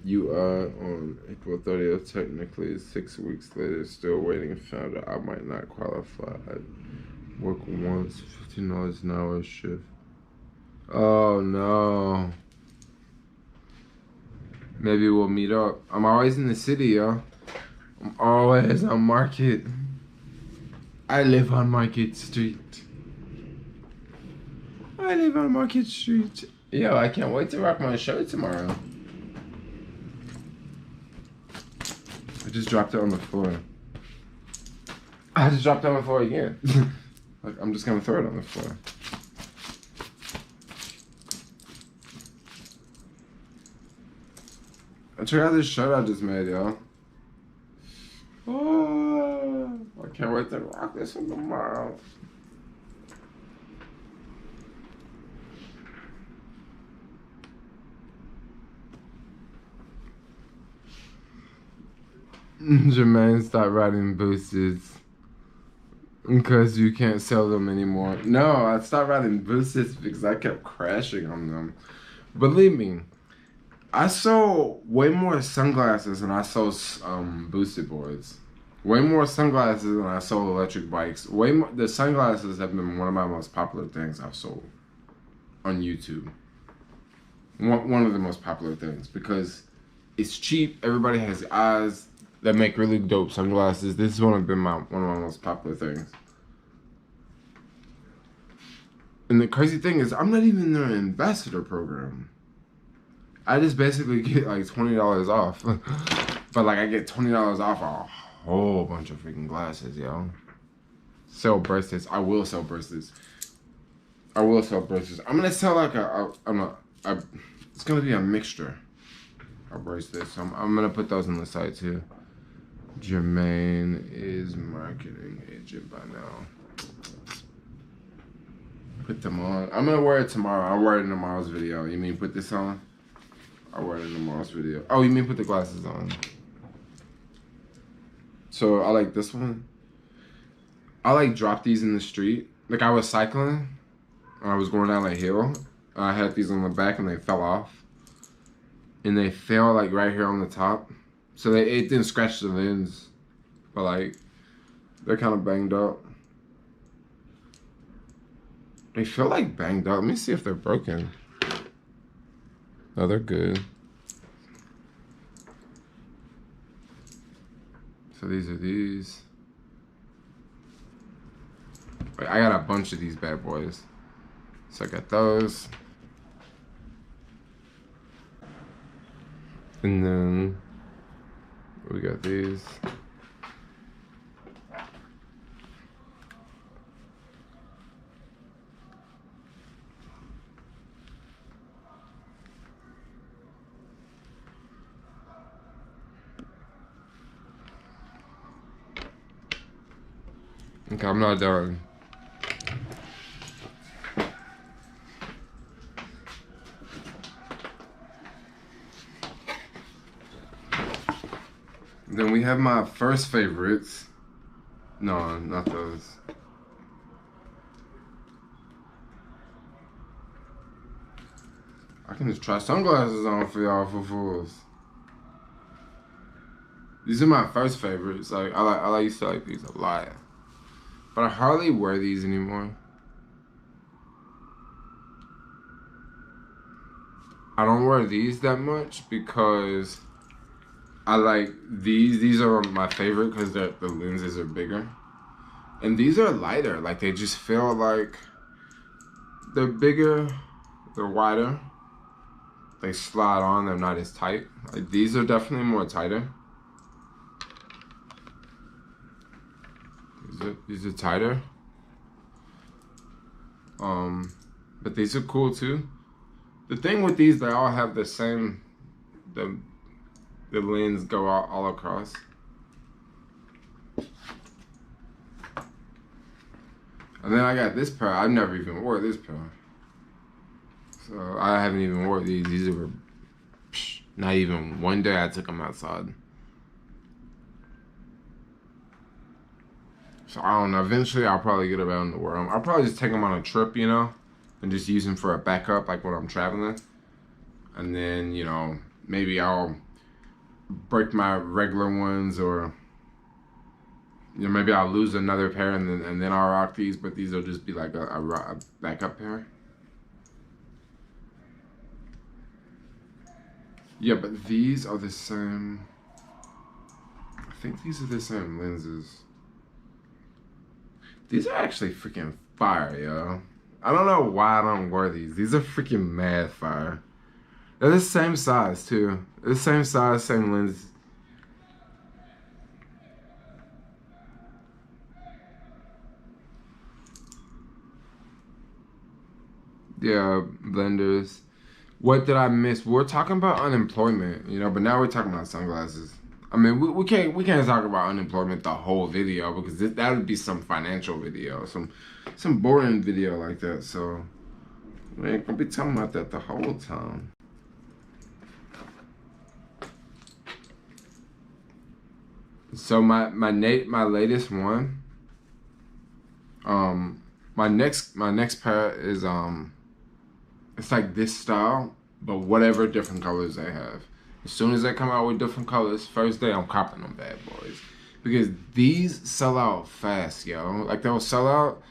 Speaker 1: you on April 30th. Technically, 6 weeks later, still waiting. Found out I might not qualify. I work once, $15 an hour shift. Oh no. Maybe we'll meet up. I'm always in the city, yo. I'm always on Market. I live on Market Street. I live on Market Street. Yo, I can't wait to rock my show tomorrow. I just dropped it on the floor. I just dropped it on the floor again. Like, I'm just gonna throw it on the floor. Check out this shirt I just made, y'all. Oh, I can't wait to rock this one tomorrow. Jermaine, stop writing boosters because you can't sell them anymore. No, I stopped writing boosters because I kept crashing on them. Believe me, I sold way more sunglasses than I sold boosted boards. Way more sunglasses than I sold electric bikes. Way more. The sunglasses have been one of my most popular things I've sold on YouTube. One of the most popular things because it's cheap. Everybody has eyes that make really dope sunglasses. This is one of my most popular things. And the crazy thing is, I'm not even in their ambassador program. I just basically get like $20 off. But like I get $20 off a whole bunch of freaking glasses, yo. Sell bracelets. I will sell bracelets. I will sell bracelets. I'm gonna sell like it's gonna be a mixture of bracelets. So I'm gonna put those on the site too. Jermaine is marketing agent by now. Put them on. I'm gonna wear it tomorrow. I'll wear it in tomorrow's video. You mean put this on? I'll wear it in tomorrow's video. Oh, you mean put the glasses on? So I like this one. I like drop these in the street. Like I was cycling and I was going down a hill. And I had these on the back and they fell off. And they fell like right here on the top. So it didn't scratch the lens, but like they're kind of banged up. They feel like banged up. Let me see if they're broken. No, they're good. So these are these. Wait, I got a bunch of these bad boys. So I got those. And then we got these. Okay, I'm not done. Then we have my first favorites. No, not those. I can just try sunglasses on for y'all for fools. These are my first favorites. Like I used to like these a lot. But I hardly wear these anymore. I don't wear these that much because I like these. These are my favorite because the lenses are bigger. And these are lighter. Like they just feel like they're bigger, they're wider. They slide on, they're not as tight. Like these are definitely more tighter. These are tighter. But these are cool too. The thing with these, they all have the same, the lens go all across. And then I got this pair. I've never even wore this pair. So I haven't even wore these. These were not even one day I took them outside. So I don't know. Eventually, I'll probably get around the world. I'll probably just take them on a trip, you know, and just use them for a backup, like when I'm traveling. and then maybe I'll break my regular ones, or maybe I'll lose another pair, and then I'll rock these. But these will just be like a backup pair. Yeah, but these are the same. I think these are the same lenses. These are actually freaking fire, yo. I don't know why I don't wear these. These are freaking mad fire. They're the same size too. They're the same size, same lens. Yeah, blenders. What did I miss? We're talking about unemployment, but now we're talking about sunglasses. I mean, we can't talk about unemployment the whole video, because that would be some financial video, some boring video like that. So we ain't gonna be talking about that the whole time. So my latest one, my next pair is it's like this style, but whatever different colors they have. As soon as they come out with different colors, first day I'm copping them bad boys. Because these sell out fast, yo. Like, they'll sell out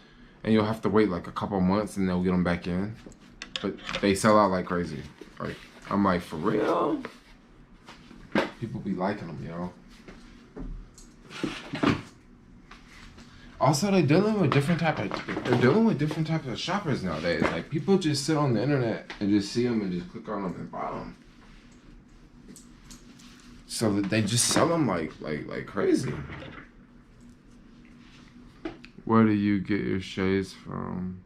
Speaker 1: and you'll have to wait like a couple months and they'll get them back in. But they sell out like crazy. Like, I'm like, for real? People be liking them, yo. Also, they're dealing with different types of shoppers nowadays. Like, people just sit on the internet and just see them and just click on them and buy them. So that they just sell them like crazy. Where do you get your shades from?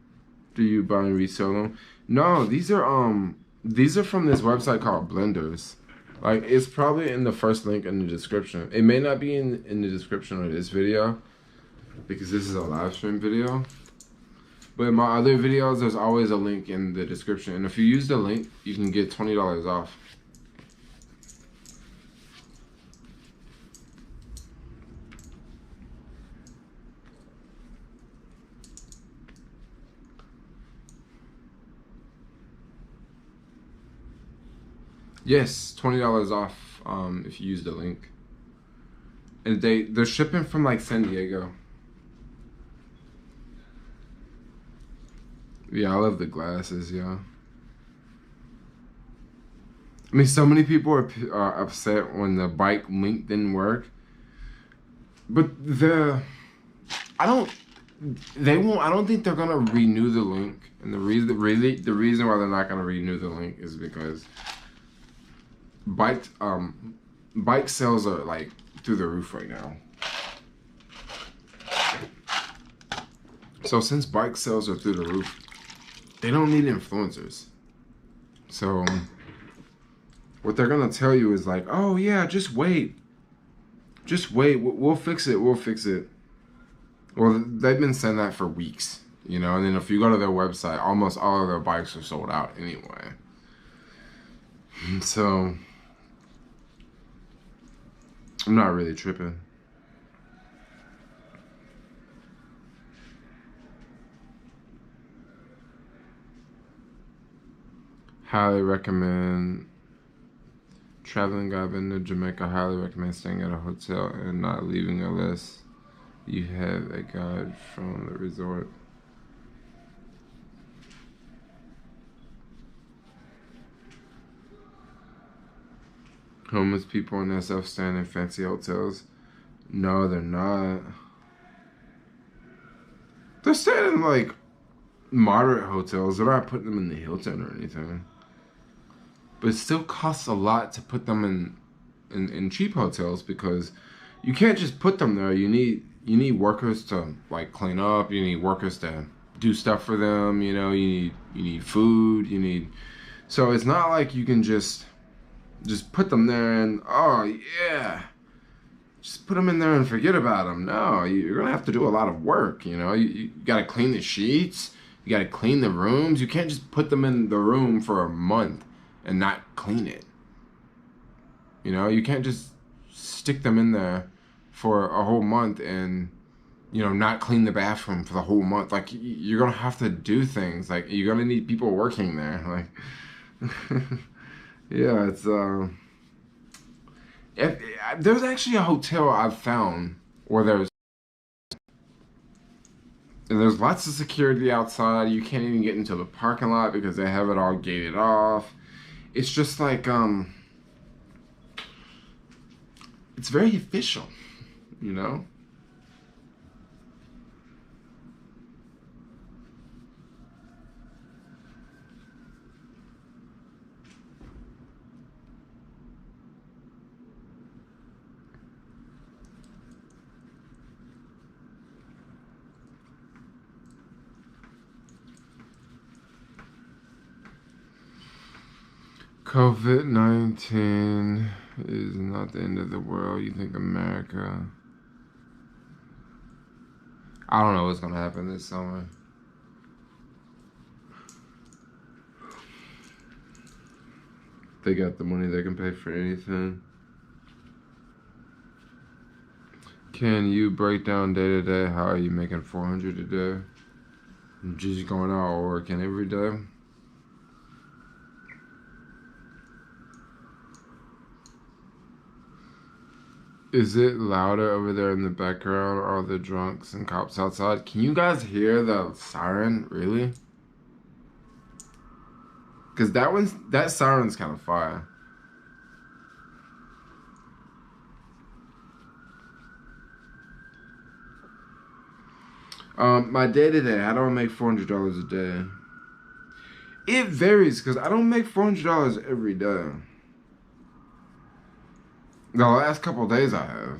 Speaker 1: Do you buy and resell them? No, these are from this website called Blenders. Like, it's probably in the first link in the description. It may not be in the description of this video, because this is a live stream video. But in my other videos, there's always a link in the description. And if you use the link, you can get $20 off. Yes, $20 off if you use the link. And they're shipping from like San Diego. Yeah, I love the glasses, yeah. I mean, so many people are upset when the bike link didn't work. But I don't think they're gonna renew the link. And the reason why they're not gonna renew the link is because bike sales are like through the roof right now. So since bike sales are through the roof, they don't need influencers. So what they're gonna tell you is like, oh yeah, just wait, we'll fix it. Well, they've been saying that for weeks, and then if you go to their website, almost all of their bikes are sold out anyway. So I'm not really tripping. Highly recommend traveling. I've been to Jamaica. Highly recommend staying at a hotel and not leaving unless you have a guide from the resort. Homeless people in SF staying in fancy hotels. No, they're not. They're staying in like moderate hotels. They're not putting them in the Hilton or anything. But it still costs a lot to put them in cheap hotels, because you can't just put them there. You need workers to like clean up. You need workers to do stuff for them. You need food. So it's not like you can just put them there and, oh yeah, just put them in there and forget about them. No, you're gonna have to do a lot of work. You gotta clean the sheets. You gotta clean the rooms. You can't just put them in the room for a month and not clean it. You can't just stick them in there for a whole month and, not clean the bathroom for the whole month. Like, you're gonna have to do things. Like, you're gonna need people working there. Like, Yeah, it's there's actually a hotel I've found where there's lots of security outside. You can't even get into the parking lot because they have it all gated off. It's just like it's very official, you know? COVID-19 is not the end of the world. You think America? I don't know what's gonna happen this summer. They got the money, they can pay for anything. Can you break down day to day? How are you making 400 a day? Just going out working every day. Is it louder over there in the background? Are the drunks and cops outside? Can you guys hear the siren? Really? Because that siren's kind of fire. My day to day, how do I make $400 a day? It varies because I don't make $400 every day. The last couple of days I have.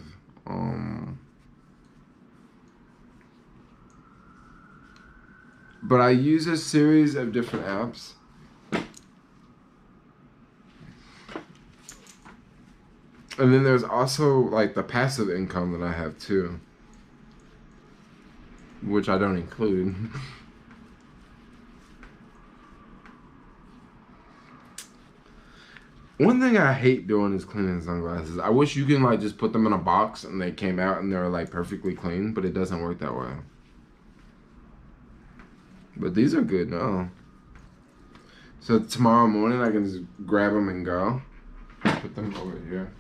Speaker 1: But I use a series of different apps. And then there's also like the passive income that I have too, which I don't include. One thing I hate doing is cleaning sunglasses. I wish you can like just put them in a box and they came out and they're like perfectly clean, but it doesn't work that way. But these are good now. So tomorrow morning I can just grab them and go. Put them over here.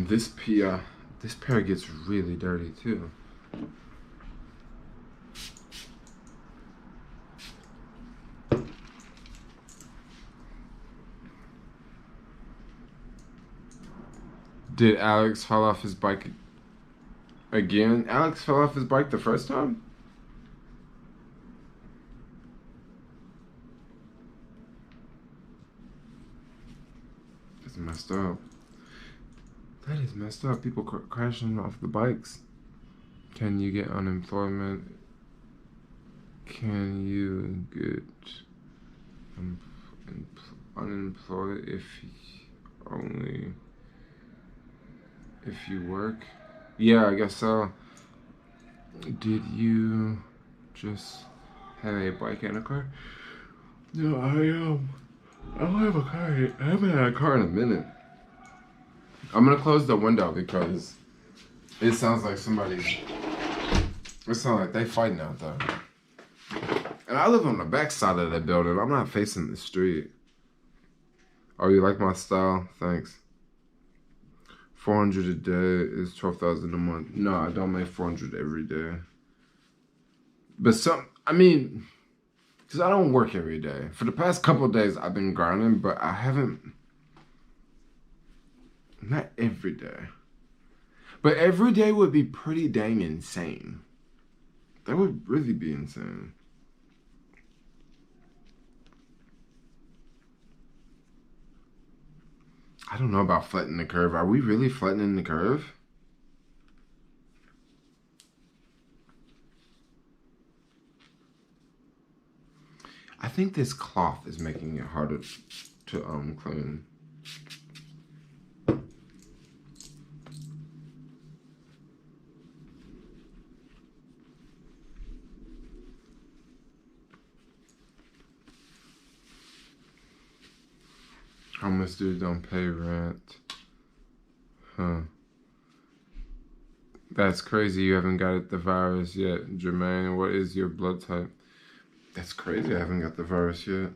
Speaker 1: This pair gets really dirty too. Did Alex fall off his bike again? Alex fell off his bike the first time? That's messed up. That is messed up. People crashing off the bikes. Can you get unemployment? Can you get unemployed only if you work? Yeah, I guess so. Did you just have a bike and a car? No, I don't have a car yet. I haven't had a car in a minute. I'm gonna close the window because it sounds like it sounds like they fighting out there. And I live on the back side of the building. I'm not facing the street. Oh, you like my style? Thanks. 400 a day is 12,000 a month. No, I don't make 400 every day. But because I don't work every day. For the past couple of days, I've been grinding, but I haven't. Not every day. But every day would be pretty dang insane. That would really be insane. I don't know about flattening the curve. Are we really flattening the curve? I think this cloth is making it harder to clean. Homeless dudes don't pay rent. Huh. That's crazy. You haven't got the virus yet. Jermaine, what is your blood type? That's crazy. I haven't got the virus yet.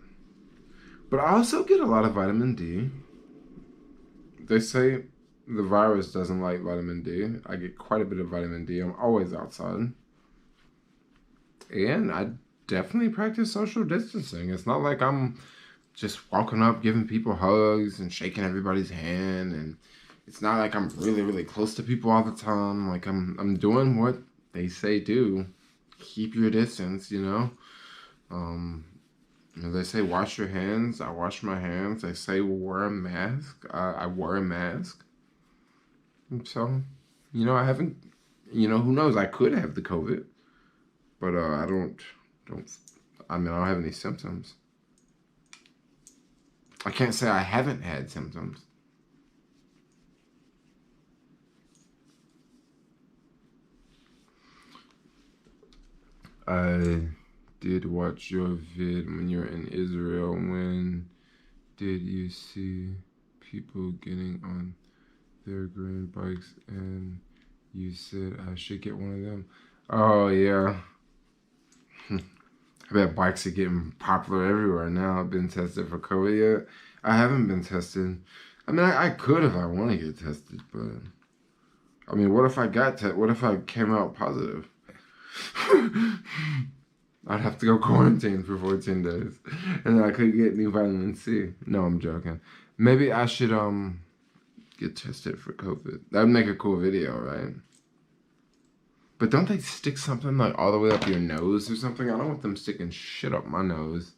Speaker 1: But I also get a lot of vitamin D. They say the virus doesn't like vitamin D. I get quite a bit of vitamin D. I'm always outside. And I definitely practice social distancing. It's not like I'm just walking up, giving people hugs and shaking everybody's hand. And it's not like I'm really, really close to people all the time. Like I'm doing what they say do. Keep your distance, you know? They say wash your hands. I wash my hands. They say wear a mask. I wear a mask. And so, I haven't, who knows? I could have the COVID, but I don't, I don't have any symptoms. I can't say I haven't had symptoms. I did watch your vid when you were in Israel. When did you see people getting on their green bikes and you said I should get one of them? Oh, yeah. I bet bikes are getting popular everywhere now. I've been tested for COVID yet. I haven't been tested. I mean, I could if I want to get tested, but I mean, what if I what if I came out positive? I'd have to go quarantine for 14 days, and then I could get new vitamin C. No, I'm joking. Maybe I should get tested for COVID. That'd make a cool video, right? But don't they stick something like all the way up your nose or something? I don't want them sticking shit up my nose.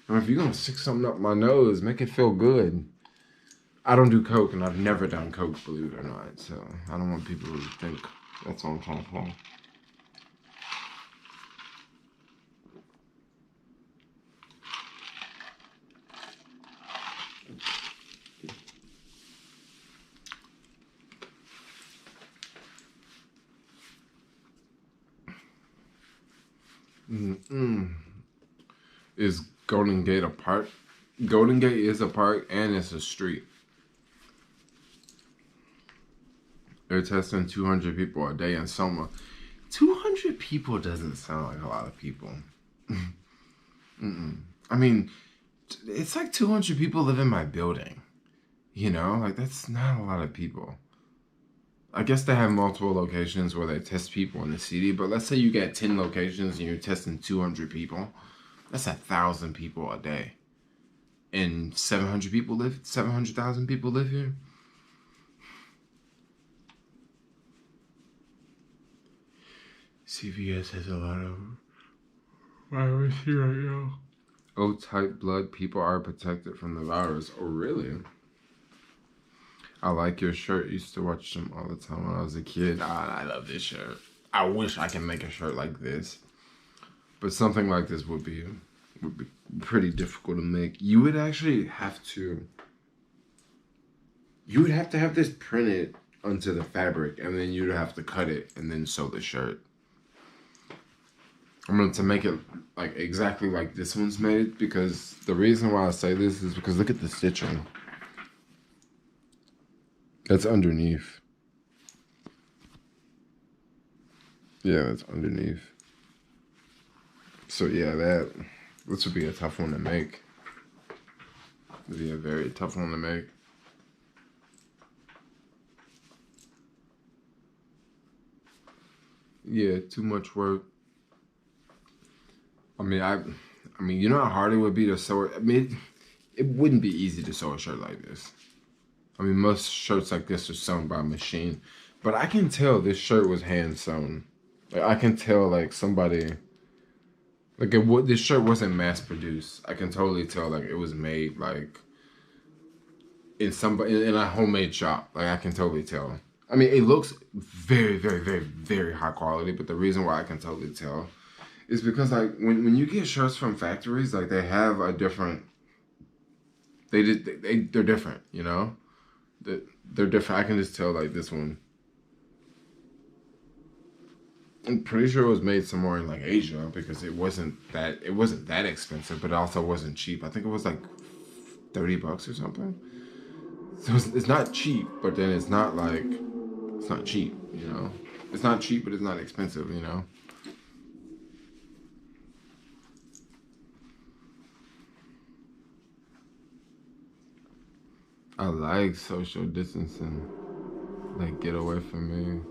Speaker 1: I mean, if you're gonna stick something up my nose, make it feel good. I don't do coke, and I've never done coke, believe it or not. So I don't want people to think that's what I'm trying to say. Is Golden Gate a park? Golden Gate is a park and it's a street. They're testing 200 people a day in Soma. 200 people doesn't sound like a lot of people. I mean, it's like 200 people live in my building. Like that's not a lot of people. I guess they have multiple locations where they test people in the city, but let's say you get 10 locations and you're testing 200 people. That's 1,000 people a day. And 700,000 people live here. CVS has a lot of virus here right now. O-type blood people are protected from the virus. Oh, really? I like your shirt. Used to watch them all the time when I was a kid. I love this shirt. I wish I can make a shirt like this. But something like this would be pretty difficult to make. You would actually have to have this printed onto the fabric, and then you'd have to cut it and then sew the shirt. I'm going to make it like exactly like this one's made, because the reason why I say this is because look at the stitching. That's underneath. Yeah, that's underneath. So yeah, this would be a tough one to make. It would be a very tough one to make. Yeah, too much work. I mean, you know how hard it would be to sew it? I mean, it wouldn't be easy to sew a shirt like this. I mean, most shirts like this are sewn by machine. But I can tell this shirt was hand sewn. Like, I can tell, like, somebody... Like, this shirt wasn't mass produced. I can totally tell, like, it was made, like, in a homemade shop. Like, I can totally tell. I mean, it looks very, very, very, very high quality. But the reason why I can totally tell is because, like, when you get shirts from factories, like, they have a different... They're different, you know? They're different. I can just tell, like, this one. I'm pretty sure it was made somewhere in like Asia, because it wasn't that expensive, but it also wasn't cheap. I think it was like $30 or something. So it's not cheap, but then it's not cheap, you know. It's not cheap, but it's not expensive, you know. I like social distancing. Like, get away from me.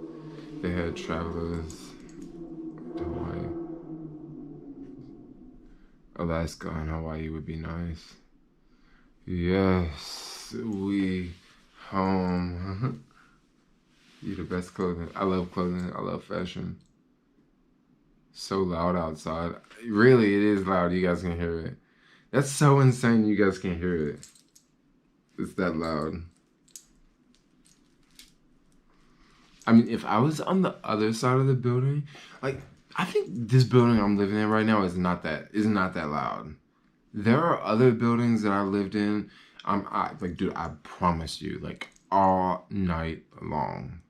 Speaker 1: They had travelers to Hawaii. Alaska and Hawaii would be nice. Yes, we home. You the best clothing. I love clothing. I love fashion. So loud outside. Really, it is loud. You guys can hear it. That's so insane. You guys can hear it. It's that loud. I mean, if I was on the other side of the building, like I think this building I'm living in right now is not that loud. There are other buildings that I lived in. Like, dude, I promise you, like all night long,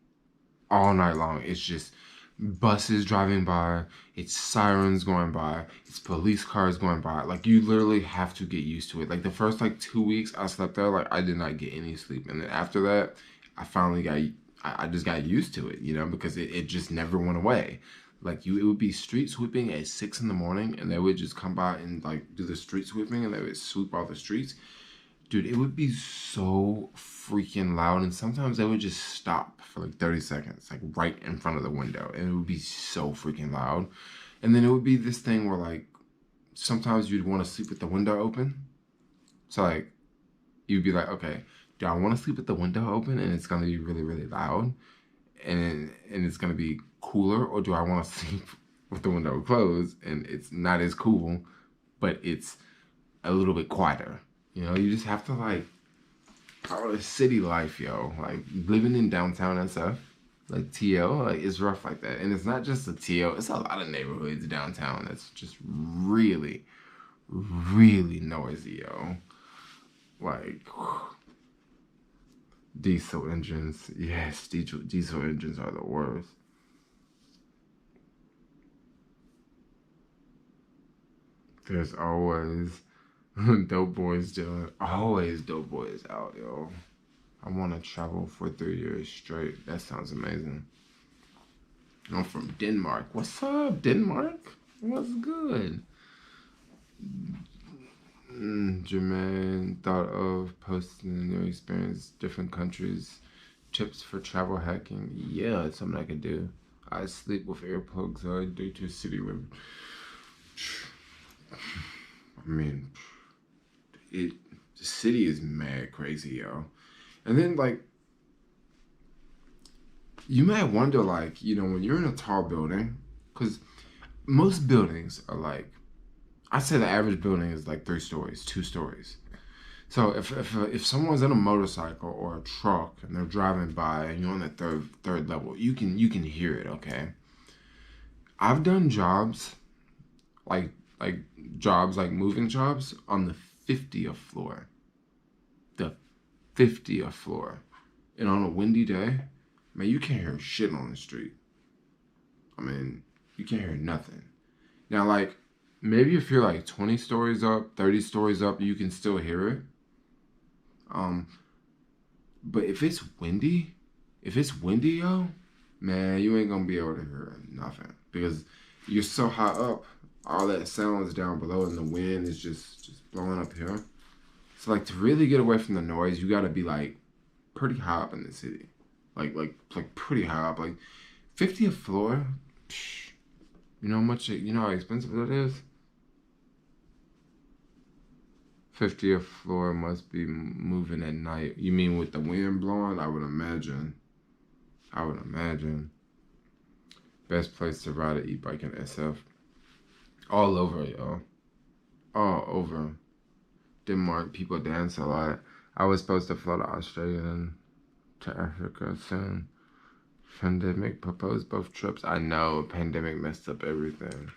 Speaker 1: it's just buses driving by, it's sirens going by, it's police cars going by. Like, you literally have to get used to it. Like, the first like 2 weeks I slept there, like I did not get any sleep, and then after that, I finally got. I just got used to it, you know, because it just never went away. Like, it would be street sweeping at 6 in the morning, and they would just come by and like do the street sweeping, and they would sweep all the streets. Dude, it would be so freaking loud, and sometimes they would just stop for like 30 seconds, like right in front of the window, and it would be so freaking loud. And then it would be this thing where like sometimes you'd want to sleep with the window open. So like you'd be like, okay, do I want to sleep with the window open and it's gonna be really, really loud and it's gonna be cooler, or do I want to sleep with the window closed and it's not as cool, but it's a little bit quieter? You know, you just have to like call it city life, yo. Like living in downtown and stuff, like TL, like it's rough like that. And it's not just the TL; it's a lot of neighborhoods downtown that's just really, really noisy, yo. Like diesel engines, yes, diesel engines are the worst. There's always dope boys doing, always dope boys out, yo. I want to travel for 3 years straight. That sounds amazing. I'm from Denmark. What's up, Denmark? What's good? Jermaine thought of posting your experience, different countries, tips for travel hacking. Yeah, it's something I could do. I sleep with earplugs due to city living. I mean, it the city is mad crazy, yo. And then like you might wonder, like, you know, when you're in a tall building, because most buildings are like, I'd say the average building is like 3 stories, 2 stories. So if someone's in a motorcycle or a truck and they're driving by and you're on the third level, you can hear it. Okay, I've done jobs like like jobs like moving jobs on the 50th floor, the 50th floor, and on a windy day, man, you can't hear shit on the street. I mean, you can't hear nothing. Now, like, maybe if you're like 20 stories up, 30 stories up, you can still hear it. Um, but if it's windy, yo, man, you ain't gonna be able to hear nothing because you're so high up. All that sound is down below, and the wind is just blowing up here. So, like, to really get away from the noise, you gotta be like pretty high up in the city, like pretty high up, like 50th floor. Psh, you know how much? You know how expensive that is. 50th floor must be moving at night. You mean with the wind blowing? I would imagine. I would imagine. Best place to ride an e-bike in SF. All over, y'all. All over. Denmark, people dance a lot. I was supposed to fly to Australia and to Africa soon. Pandemic proposed both trips. I know, pandemic messed up everything.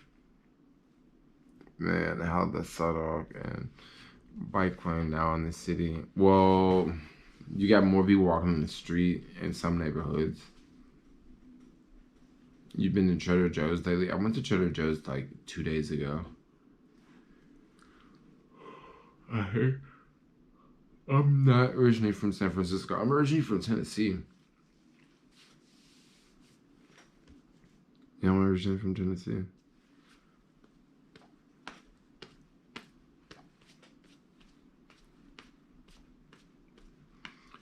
Speaker 1: Man, how the Sudok and bike lane now in the city. Well, you got more people walking in the street in some neighborhoods. You've been to Trader Joe's lately? I went to Trader Joe's like 2 days ago. I'm not originally from San Francisco. I'm originally from Tennessee. Yeah, I'm originally from Tennessee.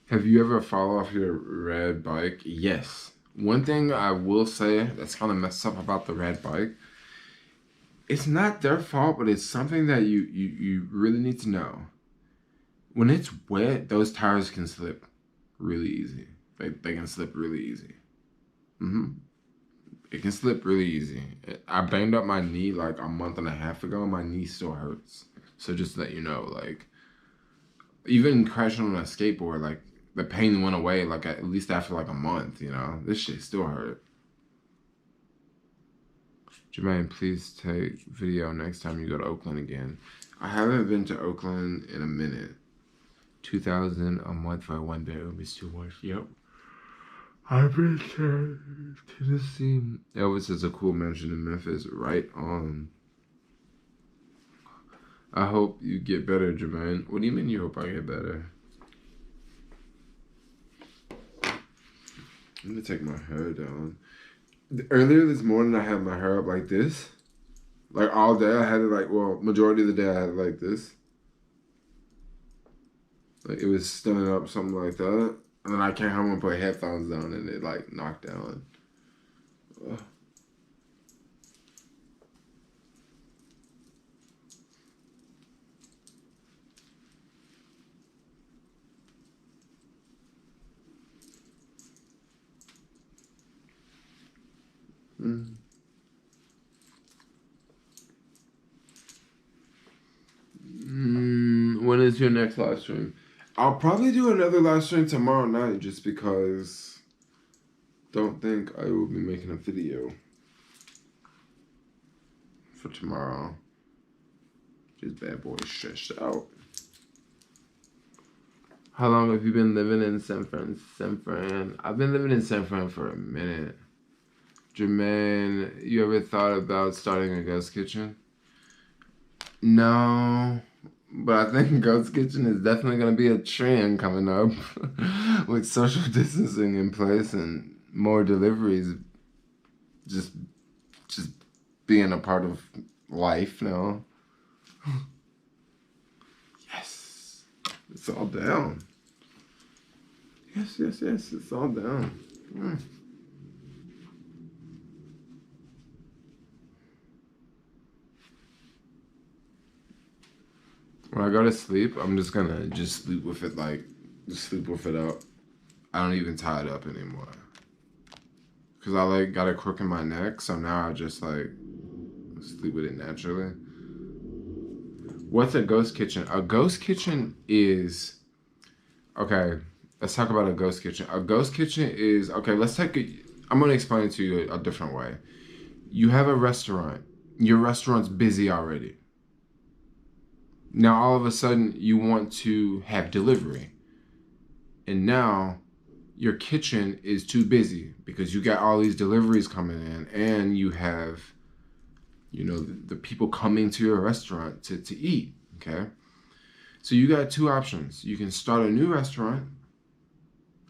Speaker 1: Have you ever fall off your red bike? Yes. One thing I will say that's kind of messed up about the red bike, it's not their fault, but it's something that you really need to know. When it's wet, those tires can slip really easy. They can slip really easy. hmm It can slip really easy. I banged up my knee like a month and a half ago, and my knee still hurts. So just to let you know, like even crashing on a skateboard, like the pain went away like at least after like a month, you know. This shit still hurt. Jermaine, please take video next time you go to Oakland again. I haven't been to Oakland in a minute. 2,000 a month for a one bedroom is too much. Yep. I've been to Tennessee. Elvis is a cool mansion in Memphis. Right on. I hope you get better, Jermaine. What do you mean you hope I get better? I'm gonna take my hair down. Earlier this morning, I had my hair up like this. Like all day, I had it like, well, majority of the day, I had it like this. Like it was standing up, something like that. And then I came home and put headphones on, and it like knocked down. Ugh. Mm. When is your next live stream? I'll probably do another live stream tomorrow night just because don't think I will be making a video for tomorrow. Just bad boy stretched out. How long have you been living in San Fran? I've been living in San Fran for a minute. Jermaine, you ever thought about starting a ghost kitchen? No, but I think ghost kitchen is definitely going to be a trend coming up with social distancing in place and more deliveries just just being a part of life now. Yes, it's all down. Yes, it's all down. Mm. When I go to sleep, I'm just gonna just sleep with it just sleep with it up. I don't even tie it up anymore. Cause I like got a crook in my neck, so now I just like sleep with it naturally. What's a ghost kitchen? A ghost kitchen is okay. Let's talk about a ghost kitchen. A ghost kitchen is okay. Let's take it. I'm gonna explain it to you a different way. You have a restaurant. Your restaurant's busy already. Now all of a sudden you want to have delivery, and now your kitchen is too busy because you got all these deliveries coming in, and you have the people coming to your restaurant to eat. Okay, so you got two options. You can start a new restaurant,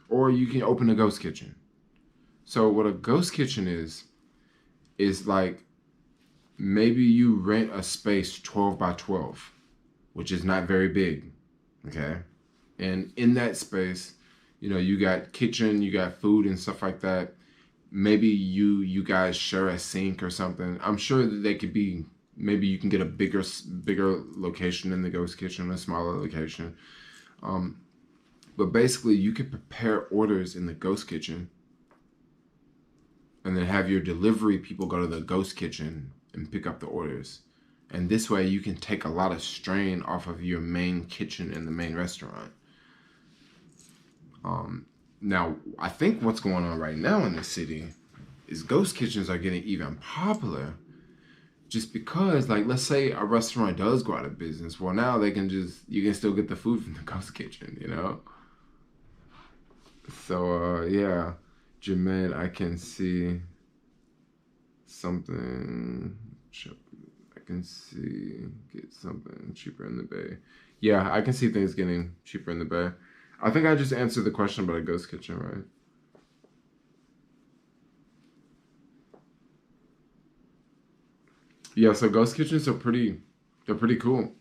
Speaker 1: or you can open a ghost kitchen. So what a ghost kitchen is like, maybe you rent a space 12 by 12, which is not very big. Okay, and in that space, you got kitchen, you got food and stuff like that. Maybe you guys share a sink or something. I'm sure that they could be. Maybe you can get a bigger location in the ghost kitchen, a smaller location. But basically, you could prepare orders in the ghost kitchen, and then have your delivery people go to the ghost kitchen and pick up the orders. And this way, you can take a lot of strain off of your main kitchen in the main restaurant. Now, I think what's going on right now in the city is ghost kitchens are getting even popular just because, like, let's say a restaurant does go out of business. Well, now you can still get the food from the ghost kitchen, So, yeah, Jermaine, I can see something. I can get something cheaper in the Bay. Yeah, I can see things getting cheaper in the Bay. I think I just answered the question about a ghost kitchen, right? Yeah, so ghost kitchens they're pretty cool.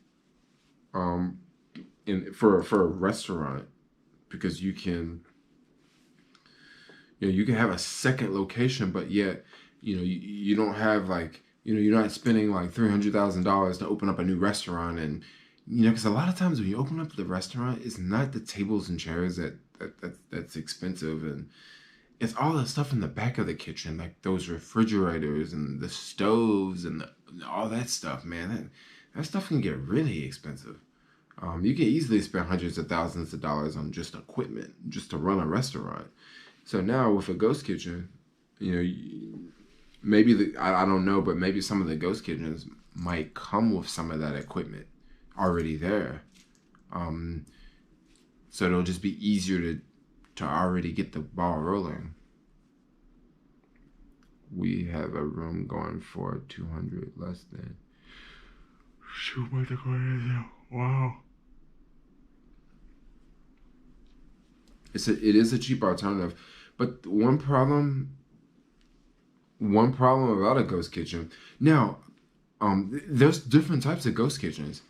Speaker 1: Um, for a restaurant because you can, you can have a second location, but yet, you don't have like, you're not spending like $300,000 to open up a new restaurant. And, because a lot of times when you open up the restaurant, it's not the tables and chairs that's expensive. And it's all the stuff in the back of the kitchen, like those refrigerators and the stoves and all that stuff, man. That stuff can get really expensive. You can easily spend hundreds of thousands of dollars on just equipment, just to run a restaurant. So now with a ghost kitchen, maybe I don't know, but maybe some of the ghost kitchens might come with some of that equipment already there. So it'll just be easier to already get the ball rolling. We have a room going for 200 less than. Wow. It is a cheap alternative, but one problem about a ghost kitchen. Now, there's different types of ghost kitchens.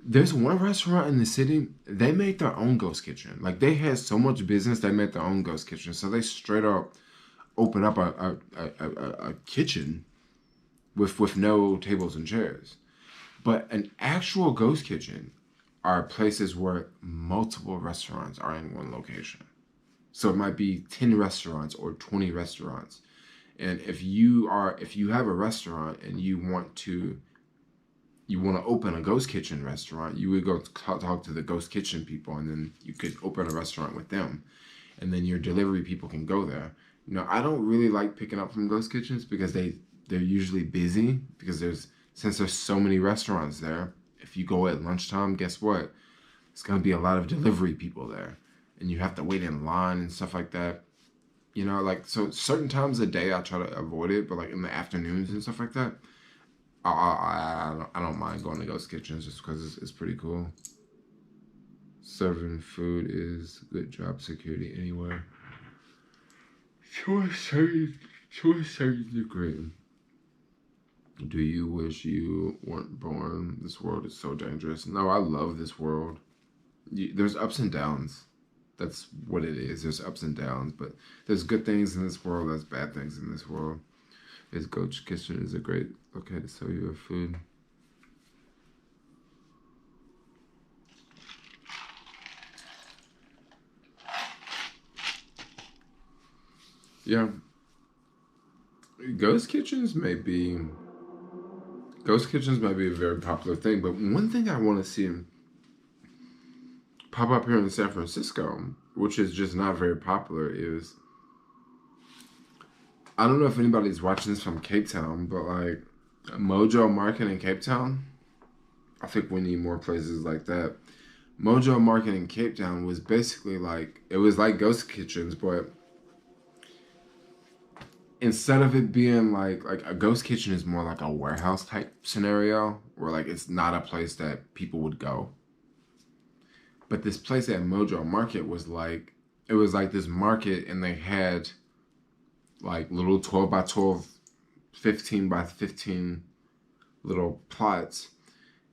Speaker 1: There's one restaurant in the city, they made their own ghost kitchen. Like, they had so much business, they made their own ghost kitchen. So they straight up open up a kitchen with no tables and chairs. But an actual ghost kitchen are places where multiple restaurants are in one location. So it might be 10 restaurants or 20 restaurants. And if you have a restaurant and you want to open a ghost kitchen restaurant, you would go talk to the ghost kitchen people, and then you could open a restaurant with them, and then your delivery people can go there. I don't really like picking up from ghost kitchens because they're usually busy, because since there's so many restaurants there. If you go at lunchtime, guess what? It's gonna be a lot of delivery people there, and you have to wait in line and stuff like that. So certain times of the day I try to avoid it, but like in the afternoons and stuff like that, I don't mind going to ghost kitchens just because it's pretty cool. Serving food is good job security anywhere. To a certain degree. Do you wish you weren't born? This world is so dangerous. No, I love this world. There's ups and downs. That's what it is. There's ups and downs, but there's good things in this world. There's bad things in this world. His ghost kitchen is a great location to sell you food. Yeah. Ghost kitchens may be a very popular thing, but one thing I want to see pop up here in San Francisco, which is just not very popular, is, I don't know if anybody's watching this from Cape Town, but like Mojo Market in Cape Town, I think we need more places like that. Mojo Market in Cape Town was basically like, it was like ghost kitchens, but instead of it being like a ghost kitchen is more like a warehouse type scenario, where like it's not a place that people would go. But this place at Mojo Market was like, it was like this market, and they had like little 12 by 12, 15 by 15 little plots.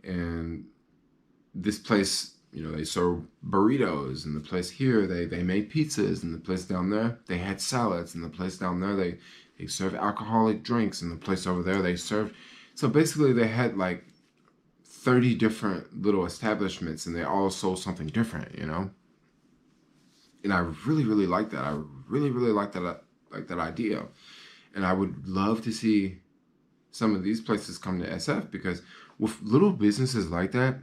Speaker 1: And this place, they serve burritos, and the place here, they made pizzas, and the place down there, they had salads, and the place down there, they serve alcoholic drinks, and the place over there, they served. So basically they had like 30 different little establishments, and they all sold something different, And I really, really like that. I really, really like that idea. And I would love to see some of these places come to SF, because with little businesses like that,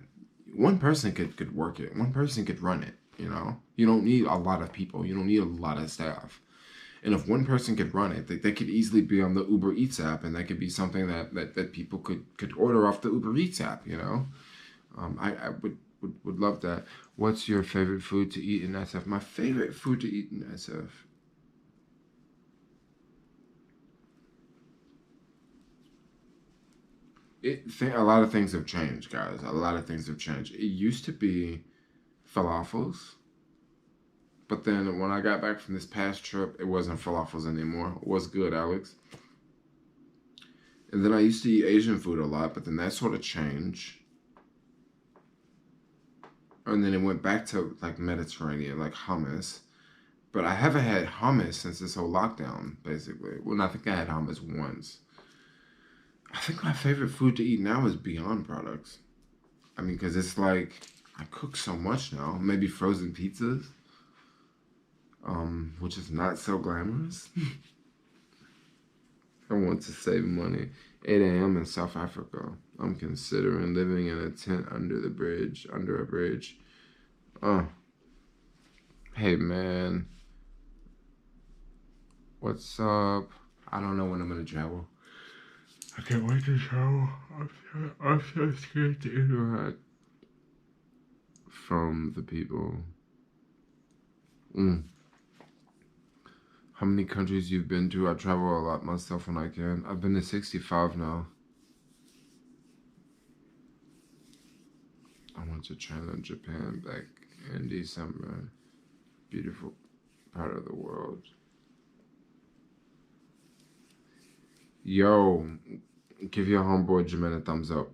Speaker 1: one person could work it. One person could run it, You don't need a lot of people. You don't need a lot of staff. And if one person could run it, they could easily be on the Uber Eats app, and that could be something that people could order off the Uber Eats app, I would love that. What's your favorite food to eat in SF? My favorite food to eat in SF. A lot of things have changed, guys. A lot of things have changed. It used to be falafels, but then when I got back from this past trip, it wasn't falafels anymore. What's good, Alex? And then I used to eat Asian food a lot, but then that sort of changed. and then it went back to like Mediterranean, like hummus. But I haven't had hummus since this whole lockdown, basically. Well, I think I had hummus once. I think my favorite food to eat now is Beyond products. I mean, because it's like I cook so much now. Maybe frozen pizzas, which is not so glamorous. I want to save money. 8 a.m. in South Africa. I'm considering living in a tent under a bridge. Oh, hey man, what's up? I don't know when I'm gonna travel. I can't wait to travel. I'm so scared to interact from the people. How many countries you've been to? I travel a lot myself when I can. I've been to 65 now. I went to China and Japan back in December. Beautiful part of the world. Yo, give your homeboy Jermaine a thumbs up.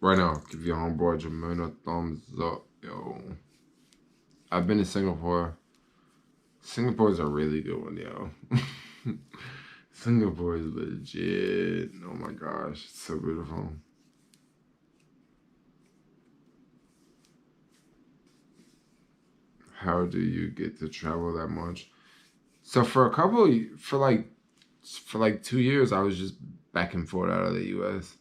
Speaker 1: Right now, give your homeboy Jermaine a thumbs up, yo. I've been to Singapore. Singapore is a really good one, yo. Singapore is legit. Oh my gosh, it's so beautiful. How do you get to travel that much? So for like 2 years, I was just back and forth out of the U.S.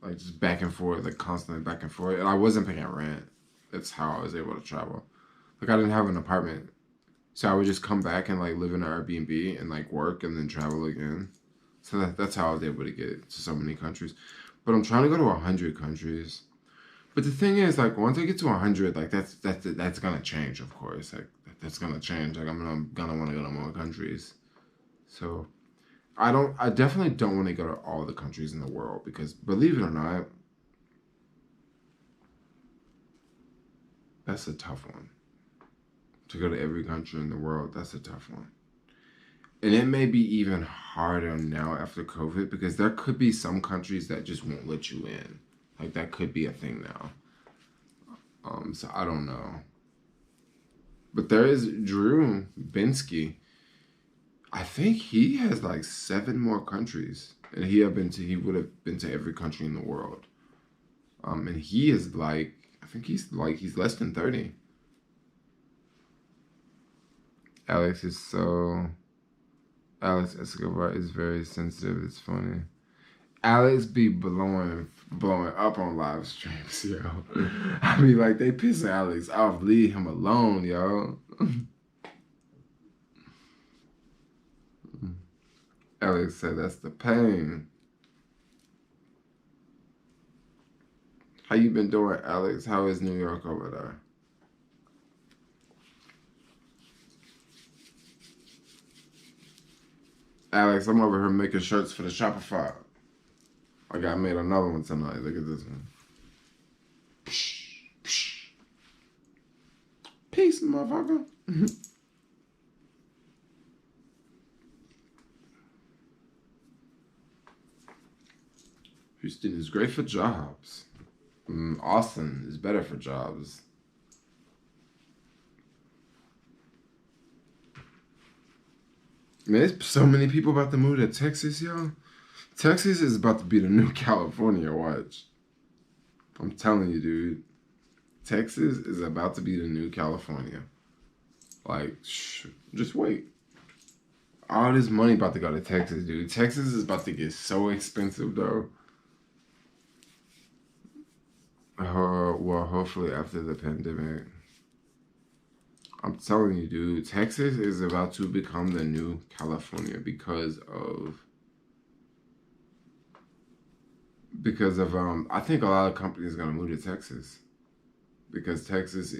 Speaker 1: Like just back and forth, like constantly back and forth. And I wasn't paying rent. That's how I was able to travel. Like I didn't have an apartment. So I would just come back and like live in an Airbnb and like work and then travel again. So that's how I was able to get to so many countries. But I'm trying to go to 100 countries. But the thing is, like, once I get to 100, like, that's gonna change, of course. Like, that's gonna change. Like, I'm gonna want to go to more countries. So, I definitely don't want to go to all the countries in the world because, believe it or not, that's a tough one. To go to every country in the world, that's a tough one. And it may be even harder now after COVID because there could be some countries that just won't let you in. Like, that could be a thing now. So I don't know. But there is Drew Binsky. I think he has like 7 more countries. And he would have been to every country in the world. And he is like, I think he's less than 30. Alex Escobar is very sensitive. It's funny. Alex be blowing up on live streams, yo. I be like, they pissing Alex off. Leave him alone, yo. Alex said that's the pain. How you been doing, Alex? How is New York over there? Alex, I'm over here making shirts for the Shopify. I made another one tonight. Look at this one. Peace, motherfucker. Houston is great for jobs. Austin is better for jobs. Man, there's so many people about to move to Texas, y'all. Texas is about to be the new California, watch. I'm telling you, dude. Texas is about to be the new California. Like, just wait. All this money about to go to Texas, dude. Texas is about to get so expensive, though. Well, hopefully after the pandemic. I'm telling you, dude. Texas is about to become the new California because of I think a lot of companies are gonna move to Texas because Texas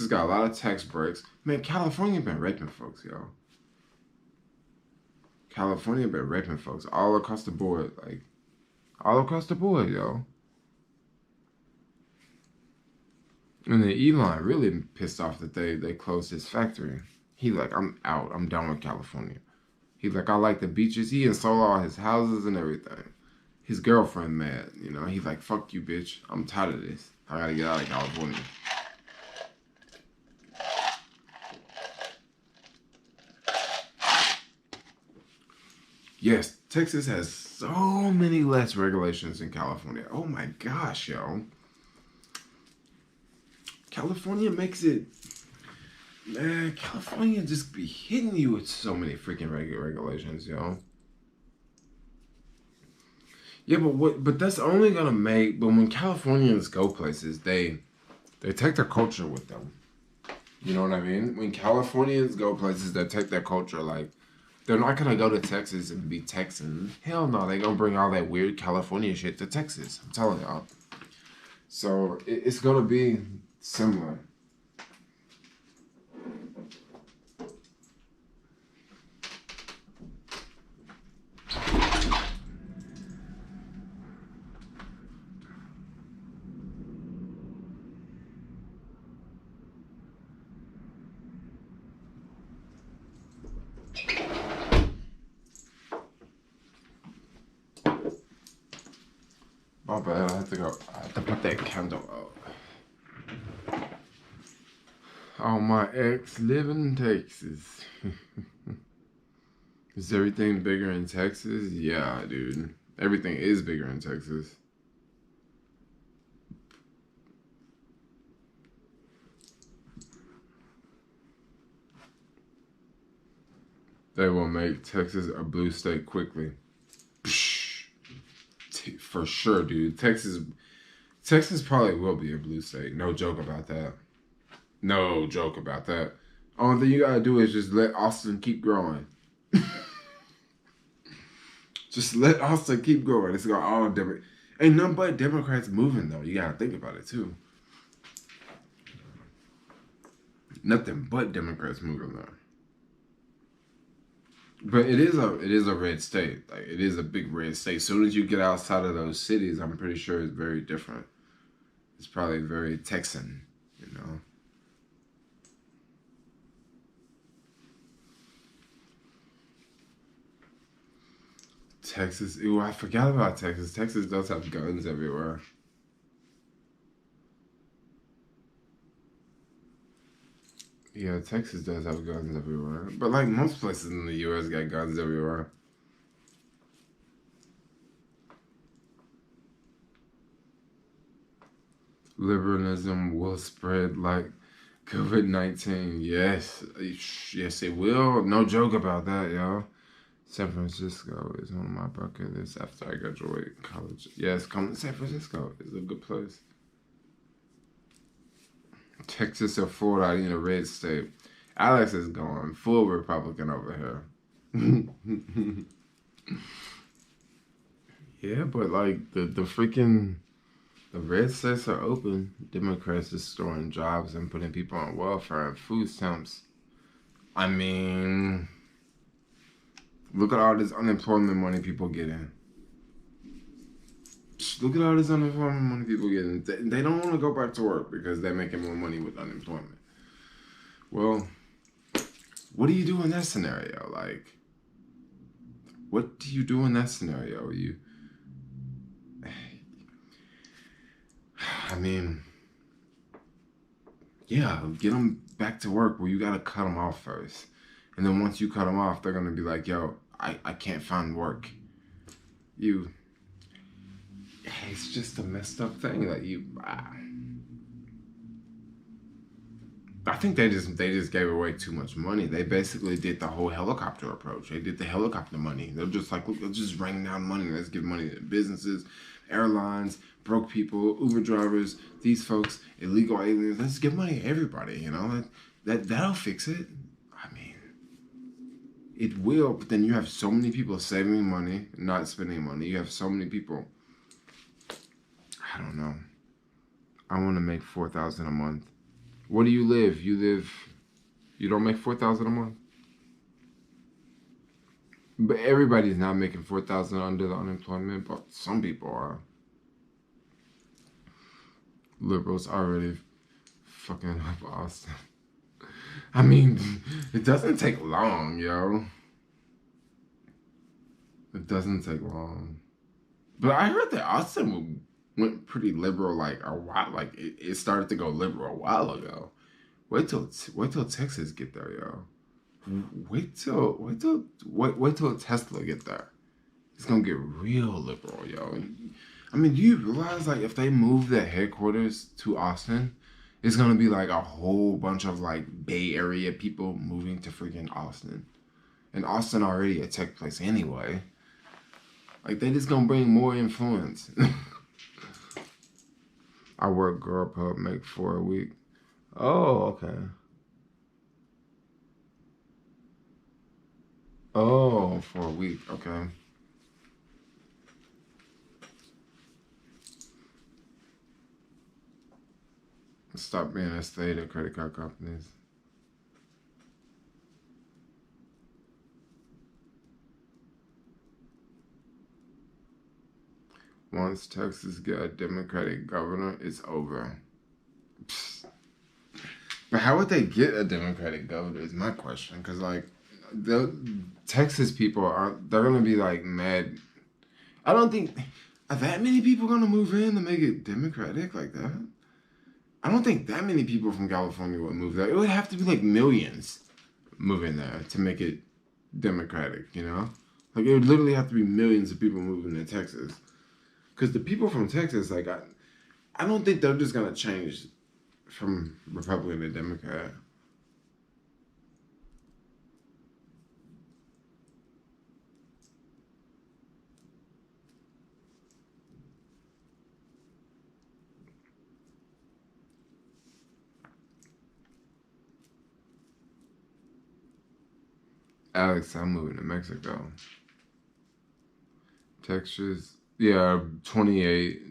Speaker 1: got a lot of tax breaks. Man, California been raping folks, yo. California been raping folks all across the board, like all across the board, yo. And then Elon really pissed off that they closed his factory. He like, I'm out. I'm done with California. He's like, I like the beaches. He sold all his houses and everything. his girlfriend mad. You know, he's like, "Fuck you, bitch. I'm tired of this. I gotta get out of California." Yes, Texas has so many less regulations than California. Oh my gosh, yo. California makes it, man, California just be hitting you with so many freaking regulations, yo. Yeah, but that's only gonna make, but when Californians go places, they take their culture with them. You know what I mean? When Californians go places, they take their culture. Like, they're not gonna go to Texas and be Texan. Hell no, they gonna bring all that weird California shit to Texas. I'm telling y'all. So it's gonna be similar. My bad. I have to go. I have to put that candle out. Oh, my ex live in Texas. Is everything bigger in Texas? Yeah, dude. Everything is bigger in Texas. They will make Texas a blue state quickly. Psh, for sure, dude. Texas probably will be a blue state. No joke about that. No joke about that. Only thing you gotta do is just let Austin keep growing. Just let Austin keep growing. It's got all different. Ain't nothing but Democrats moving though. You gotta think about it too. Nothing but Democrats moving though. But it is a red state. Like, it is a big red state. As soon as you get outside of those cities, I'm pretty sure it's very different. It's probably very Texan, you know. Texas. Ooh, I forgot about Texas. Texas does have guns everywhere. Yeah, Texas does have guns everywhere. But like most places in the US got guns everywhere. Liberalism will spread like COVID-19. Yes. Yes, it will. No joke about that, y'all. San Francisco is on my bucket list after I graduate college. Yes, come to San Francisco. It's a good place. Texas or Florida, I need a red state. Alex is going full Republican over here. Yeah, but like the freaking the red states are open. Democrats destroying jobs and putting people on welfare and food stamps. I mean, look at all this unemployment money people getting. Look at all this unemployment money people getting. They don't want to go back to work because they're making more money with unemployment. Well, what do you do in that scenario? Like, what do you do in that scenario? I mean, yeah, get them back to work. Well, you gotta cut them off first, and then once you cut them off, they're gonna be like, "Yo, I can't find work." It's just a messed up thing that I think they just gave away too much money. They basically did the whole helicopter approach. They did the helicopter money. They're just like, look, let's just rain down money. Let's give money to businesses, airlines, broke people, Uber drivers, these folks, illegal aliens. Let's give money to everybody. You know, that'll fix it. I mean, it will. But then you have so many people saving money, not spending money. You have so many people. I don't know. I want to make $4,000 a month. Where do you live? You don't make $4,000 a month? But everybody's not making $4,000 under the unemployment, but some people are. Liberals already fucking up Austin. I mean, it doesn't take long, yo. It doesn't take long. But I heard that Austin went pretty liberal like a while. Like it started to go liberal a while ago. Wait till Texas get there, yo. Wait till Tesla get there. It's gonna get real liberal, yo. I mean, do you realize like if they move their headquarters to Austin, it's gonna be like a whole bunch of like Bay Area people moving to freaking Austin. And Austin already a tech place anyway. Like they just gonna bring more influence. I work girl pub, make 4 a week. Oh, okay. Oh, for a week, okay. Stop being a state of credit card companies. Once Texas get a Democratic governor, it's over. Psst. But how would they get a Democratic governor is my question. Because, like, the Texas people they're going to be, like, mad. I don't think, are that many people going to move in to make it Democratic like that? I don't think that many people from California would move there. It would have to be, like, millions moving there to make it Democratic, you know? Like, it would literally have to be millions of people moving to Texas. Because the people from Texas, like, I don't think they're just going to change from Republican to Democrat. Alex, I'm moving to Mexico. Texas, yeah, 28.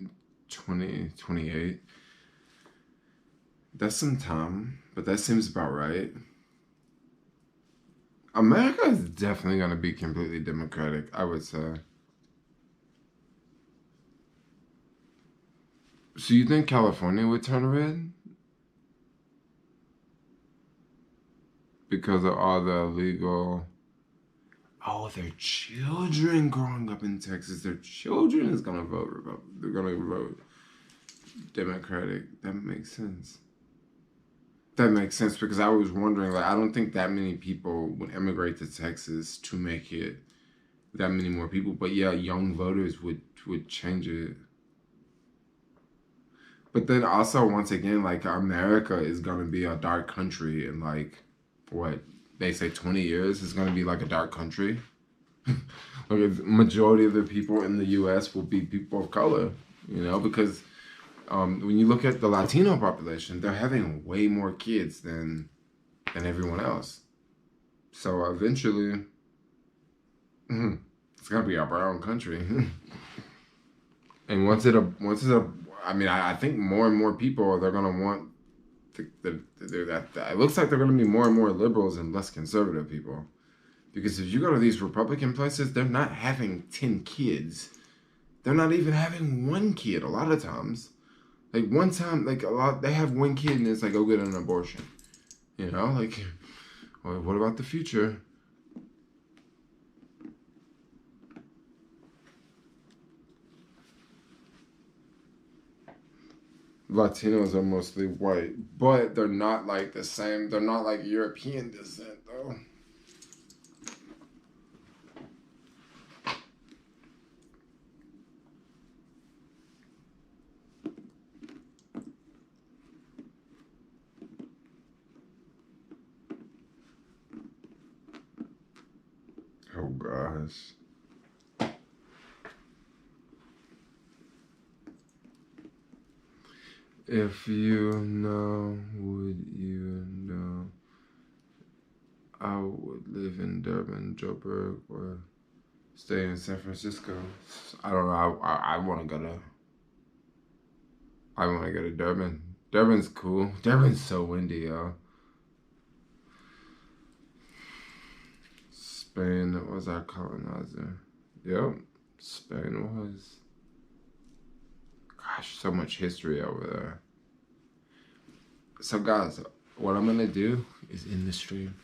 Speaker 1: That's some time, but that seems about right. America is definitely going to be completely Democratic, I would say. So you think California would turn red? Because of all the illegal... Oh, their children growing up in Texas, their children is going to vote Republican. They're going to vote Democratic. That makes sense. That makes sense because I was wondering, like, I don't think that many people would immigrate to Texas to make it that many more people. But yeah, young voters would change it. But then also, once again, like, America is going to be a dark country in, like, what, they say 20 years is going to be, like, a dark country. Like, a majority of the people in the U.S. will be people of color, you know, because when you look at the Latino population, they're having way more kids than everyone else. So eventually, it's going to be a brown country. And I mean, I think more and more people, they're going to want it looks like they're going to be more and more liberals and less conservative people. Because if you go to these Republican places, they're not having 10 kids. They're not even having one kid a lot of times. Like, one time, like, they have one kid and it's like, go get an abortion. You know? Like, well, what about the future? Latinos are mostly white, but they're not like the same. They're not like European descent, though. Oh, gosh. If you know, would you know? I would live in Durban, Joburg, or stay in San Francisco. I don't know. I want to go to. I want to go to Durban. Durban's cool. Durban's so windy, y'all. Spain was our colonizer. Yep, Spain was. Gosh, so much history over there. So, guys, what I'm gonna do is end the stream.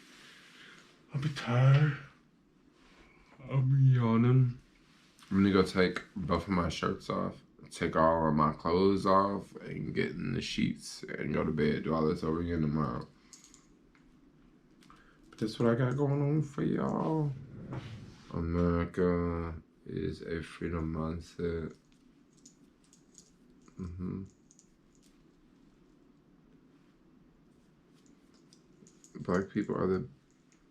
Speaker 1: I'll be tired. I'll be yawning. I'm gonna go take both of my shirts off, take all of my clothes off, and get in the sheets and go to bed. Do all this over again tomorrow. But that's what I got going on for y'all. America is a freedom mindset. Black people are the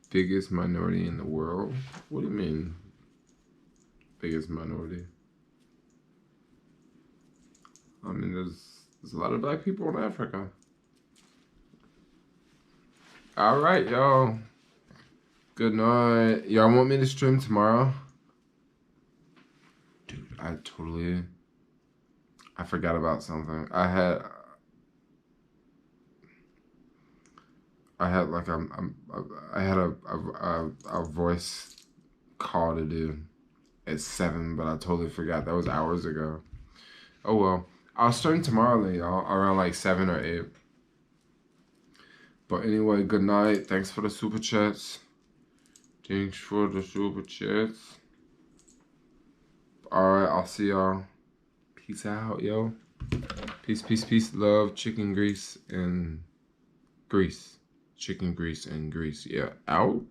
Speaker 1: biggest minority in the world. What do you mean? Biggest minority? I mean, there's a lot of black people in Africa. All right, y'all. Good night. Y'all want me to stream tomorrow? Dude, I forgot about something. I had like I had a voice call to do at 7, but I totally forgot. That was hours ago. Oh well. I'll stream tomorrow then, y'all, around like 7 or 8. But anyway, good night. Thanks for the super chats. Thanks for the super chats. Alright, I'll see y'all. Peace out, yo. Peace, peace, peace. Love, chicken grease, and grease. Chicken grease and grease. Yeah, out.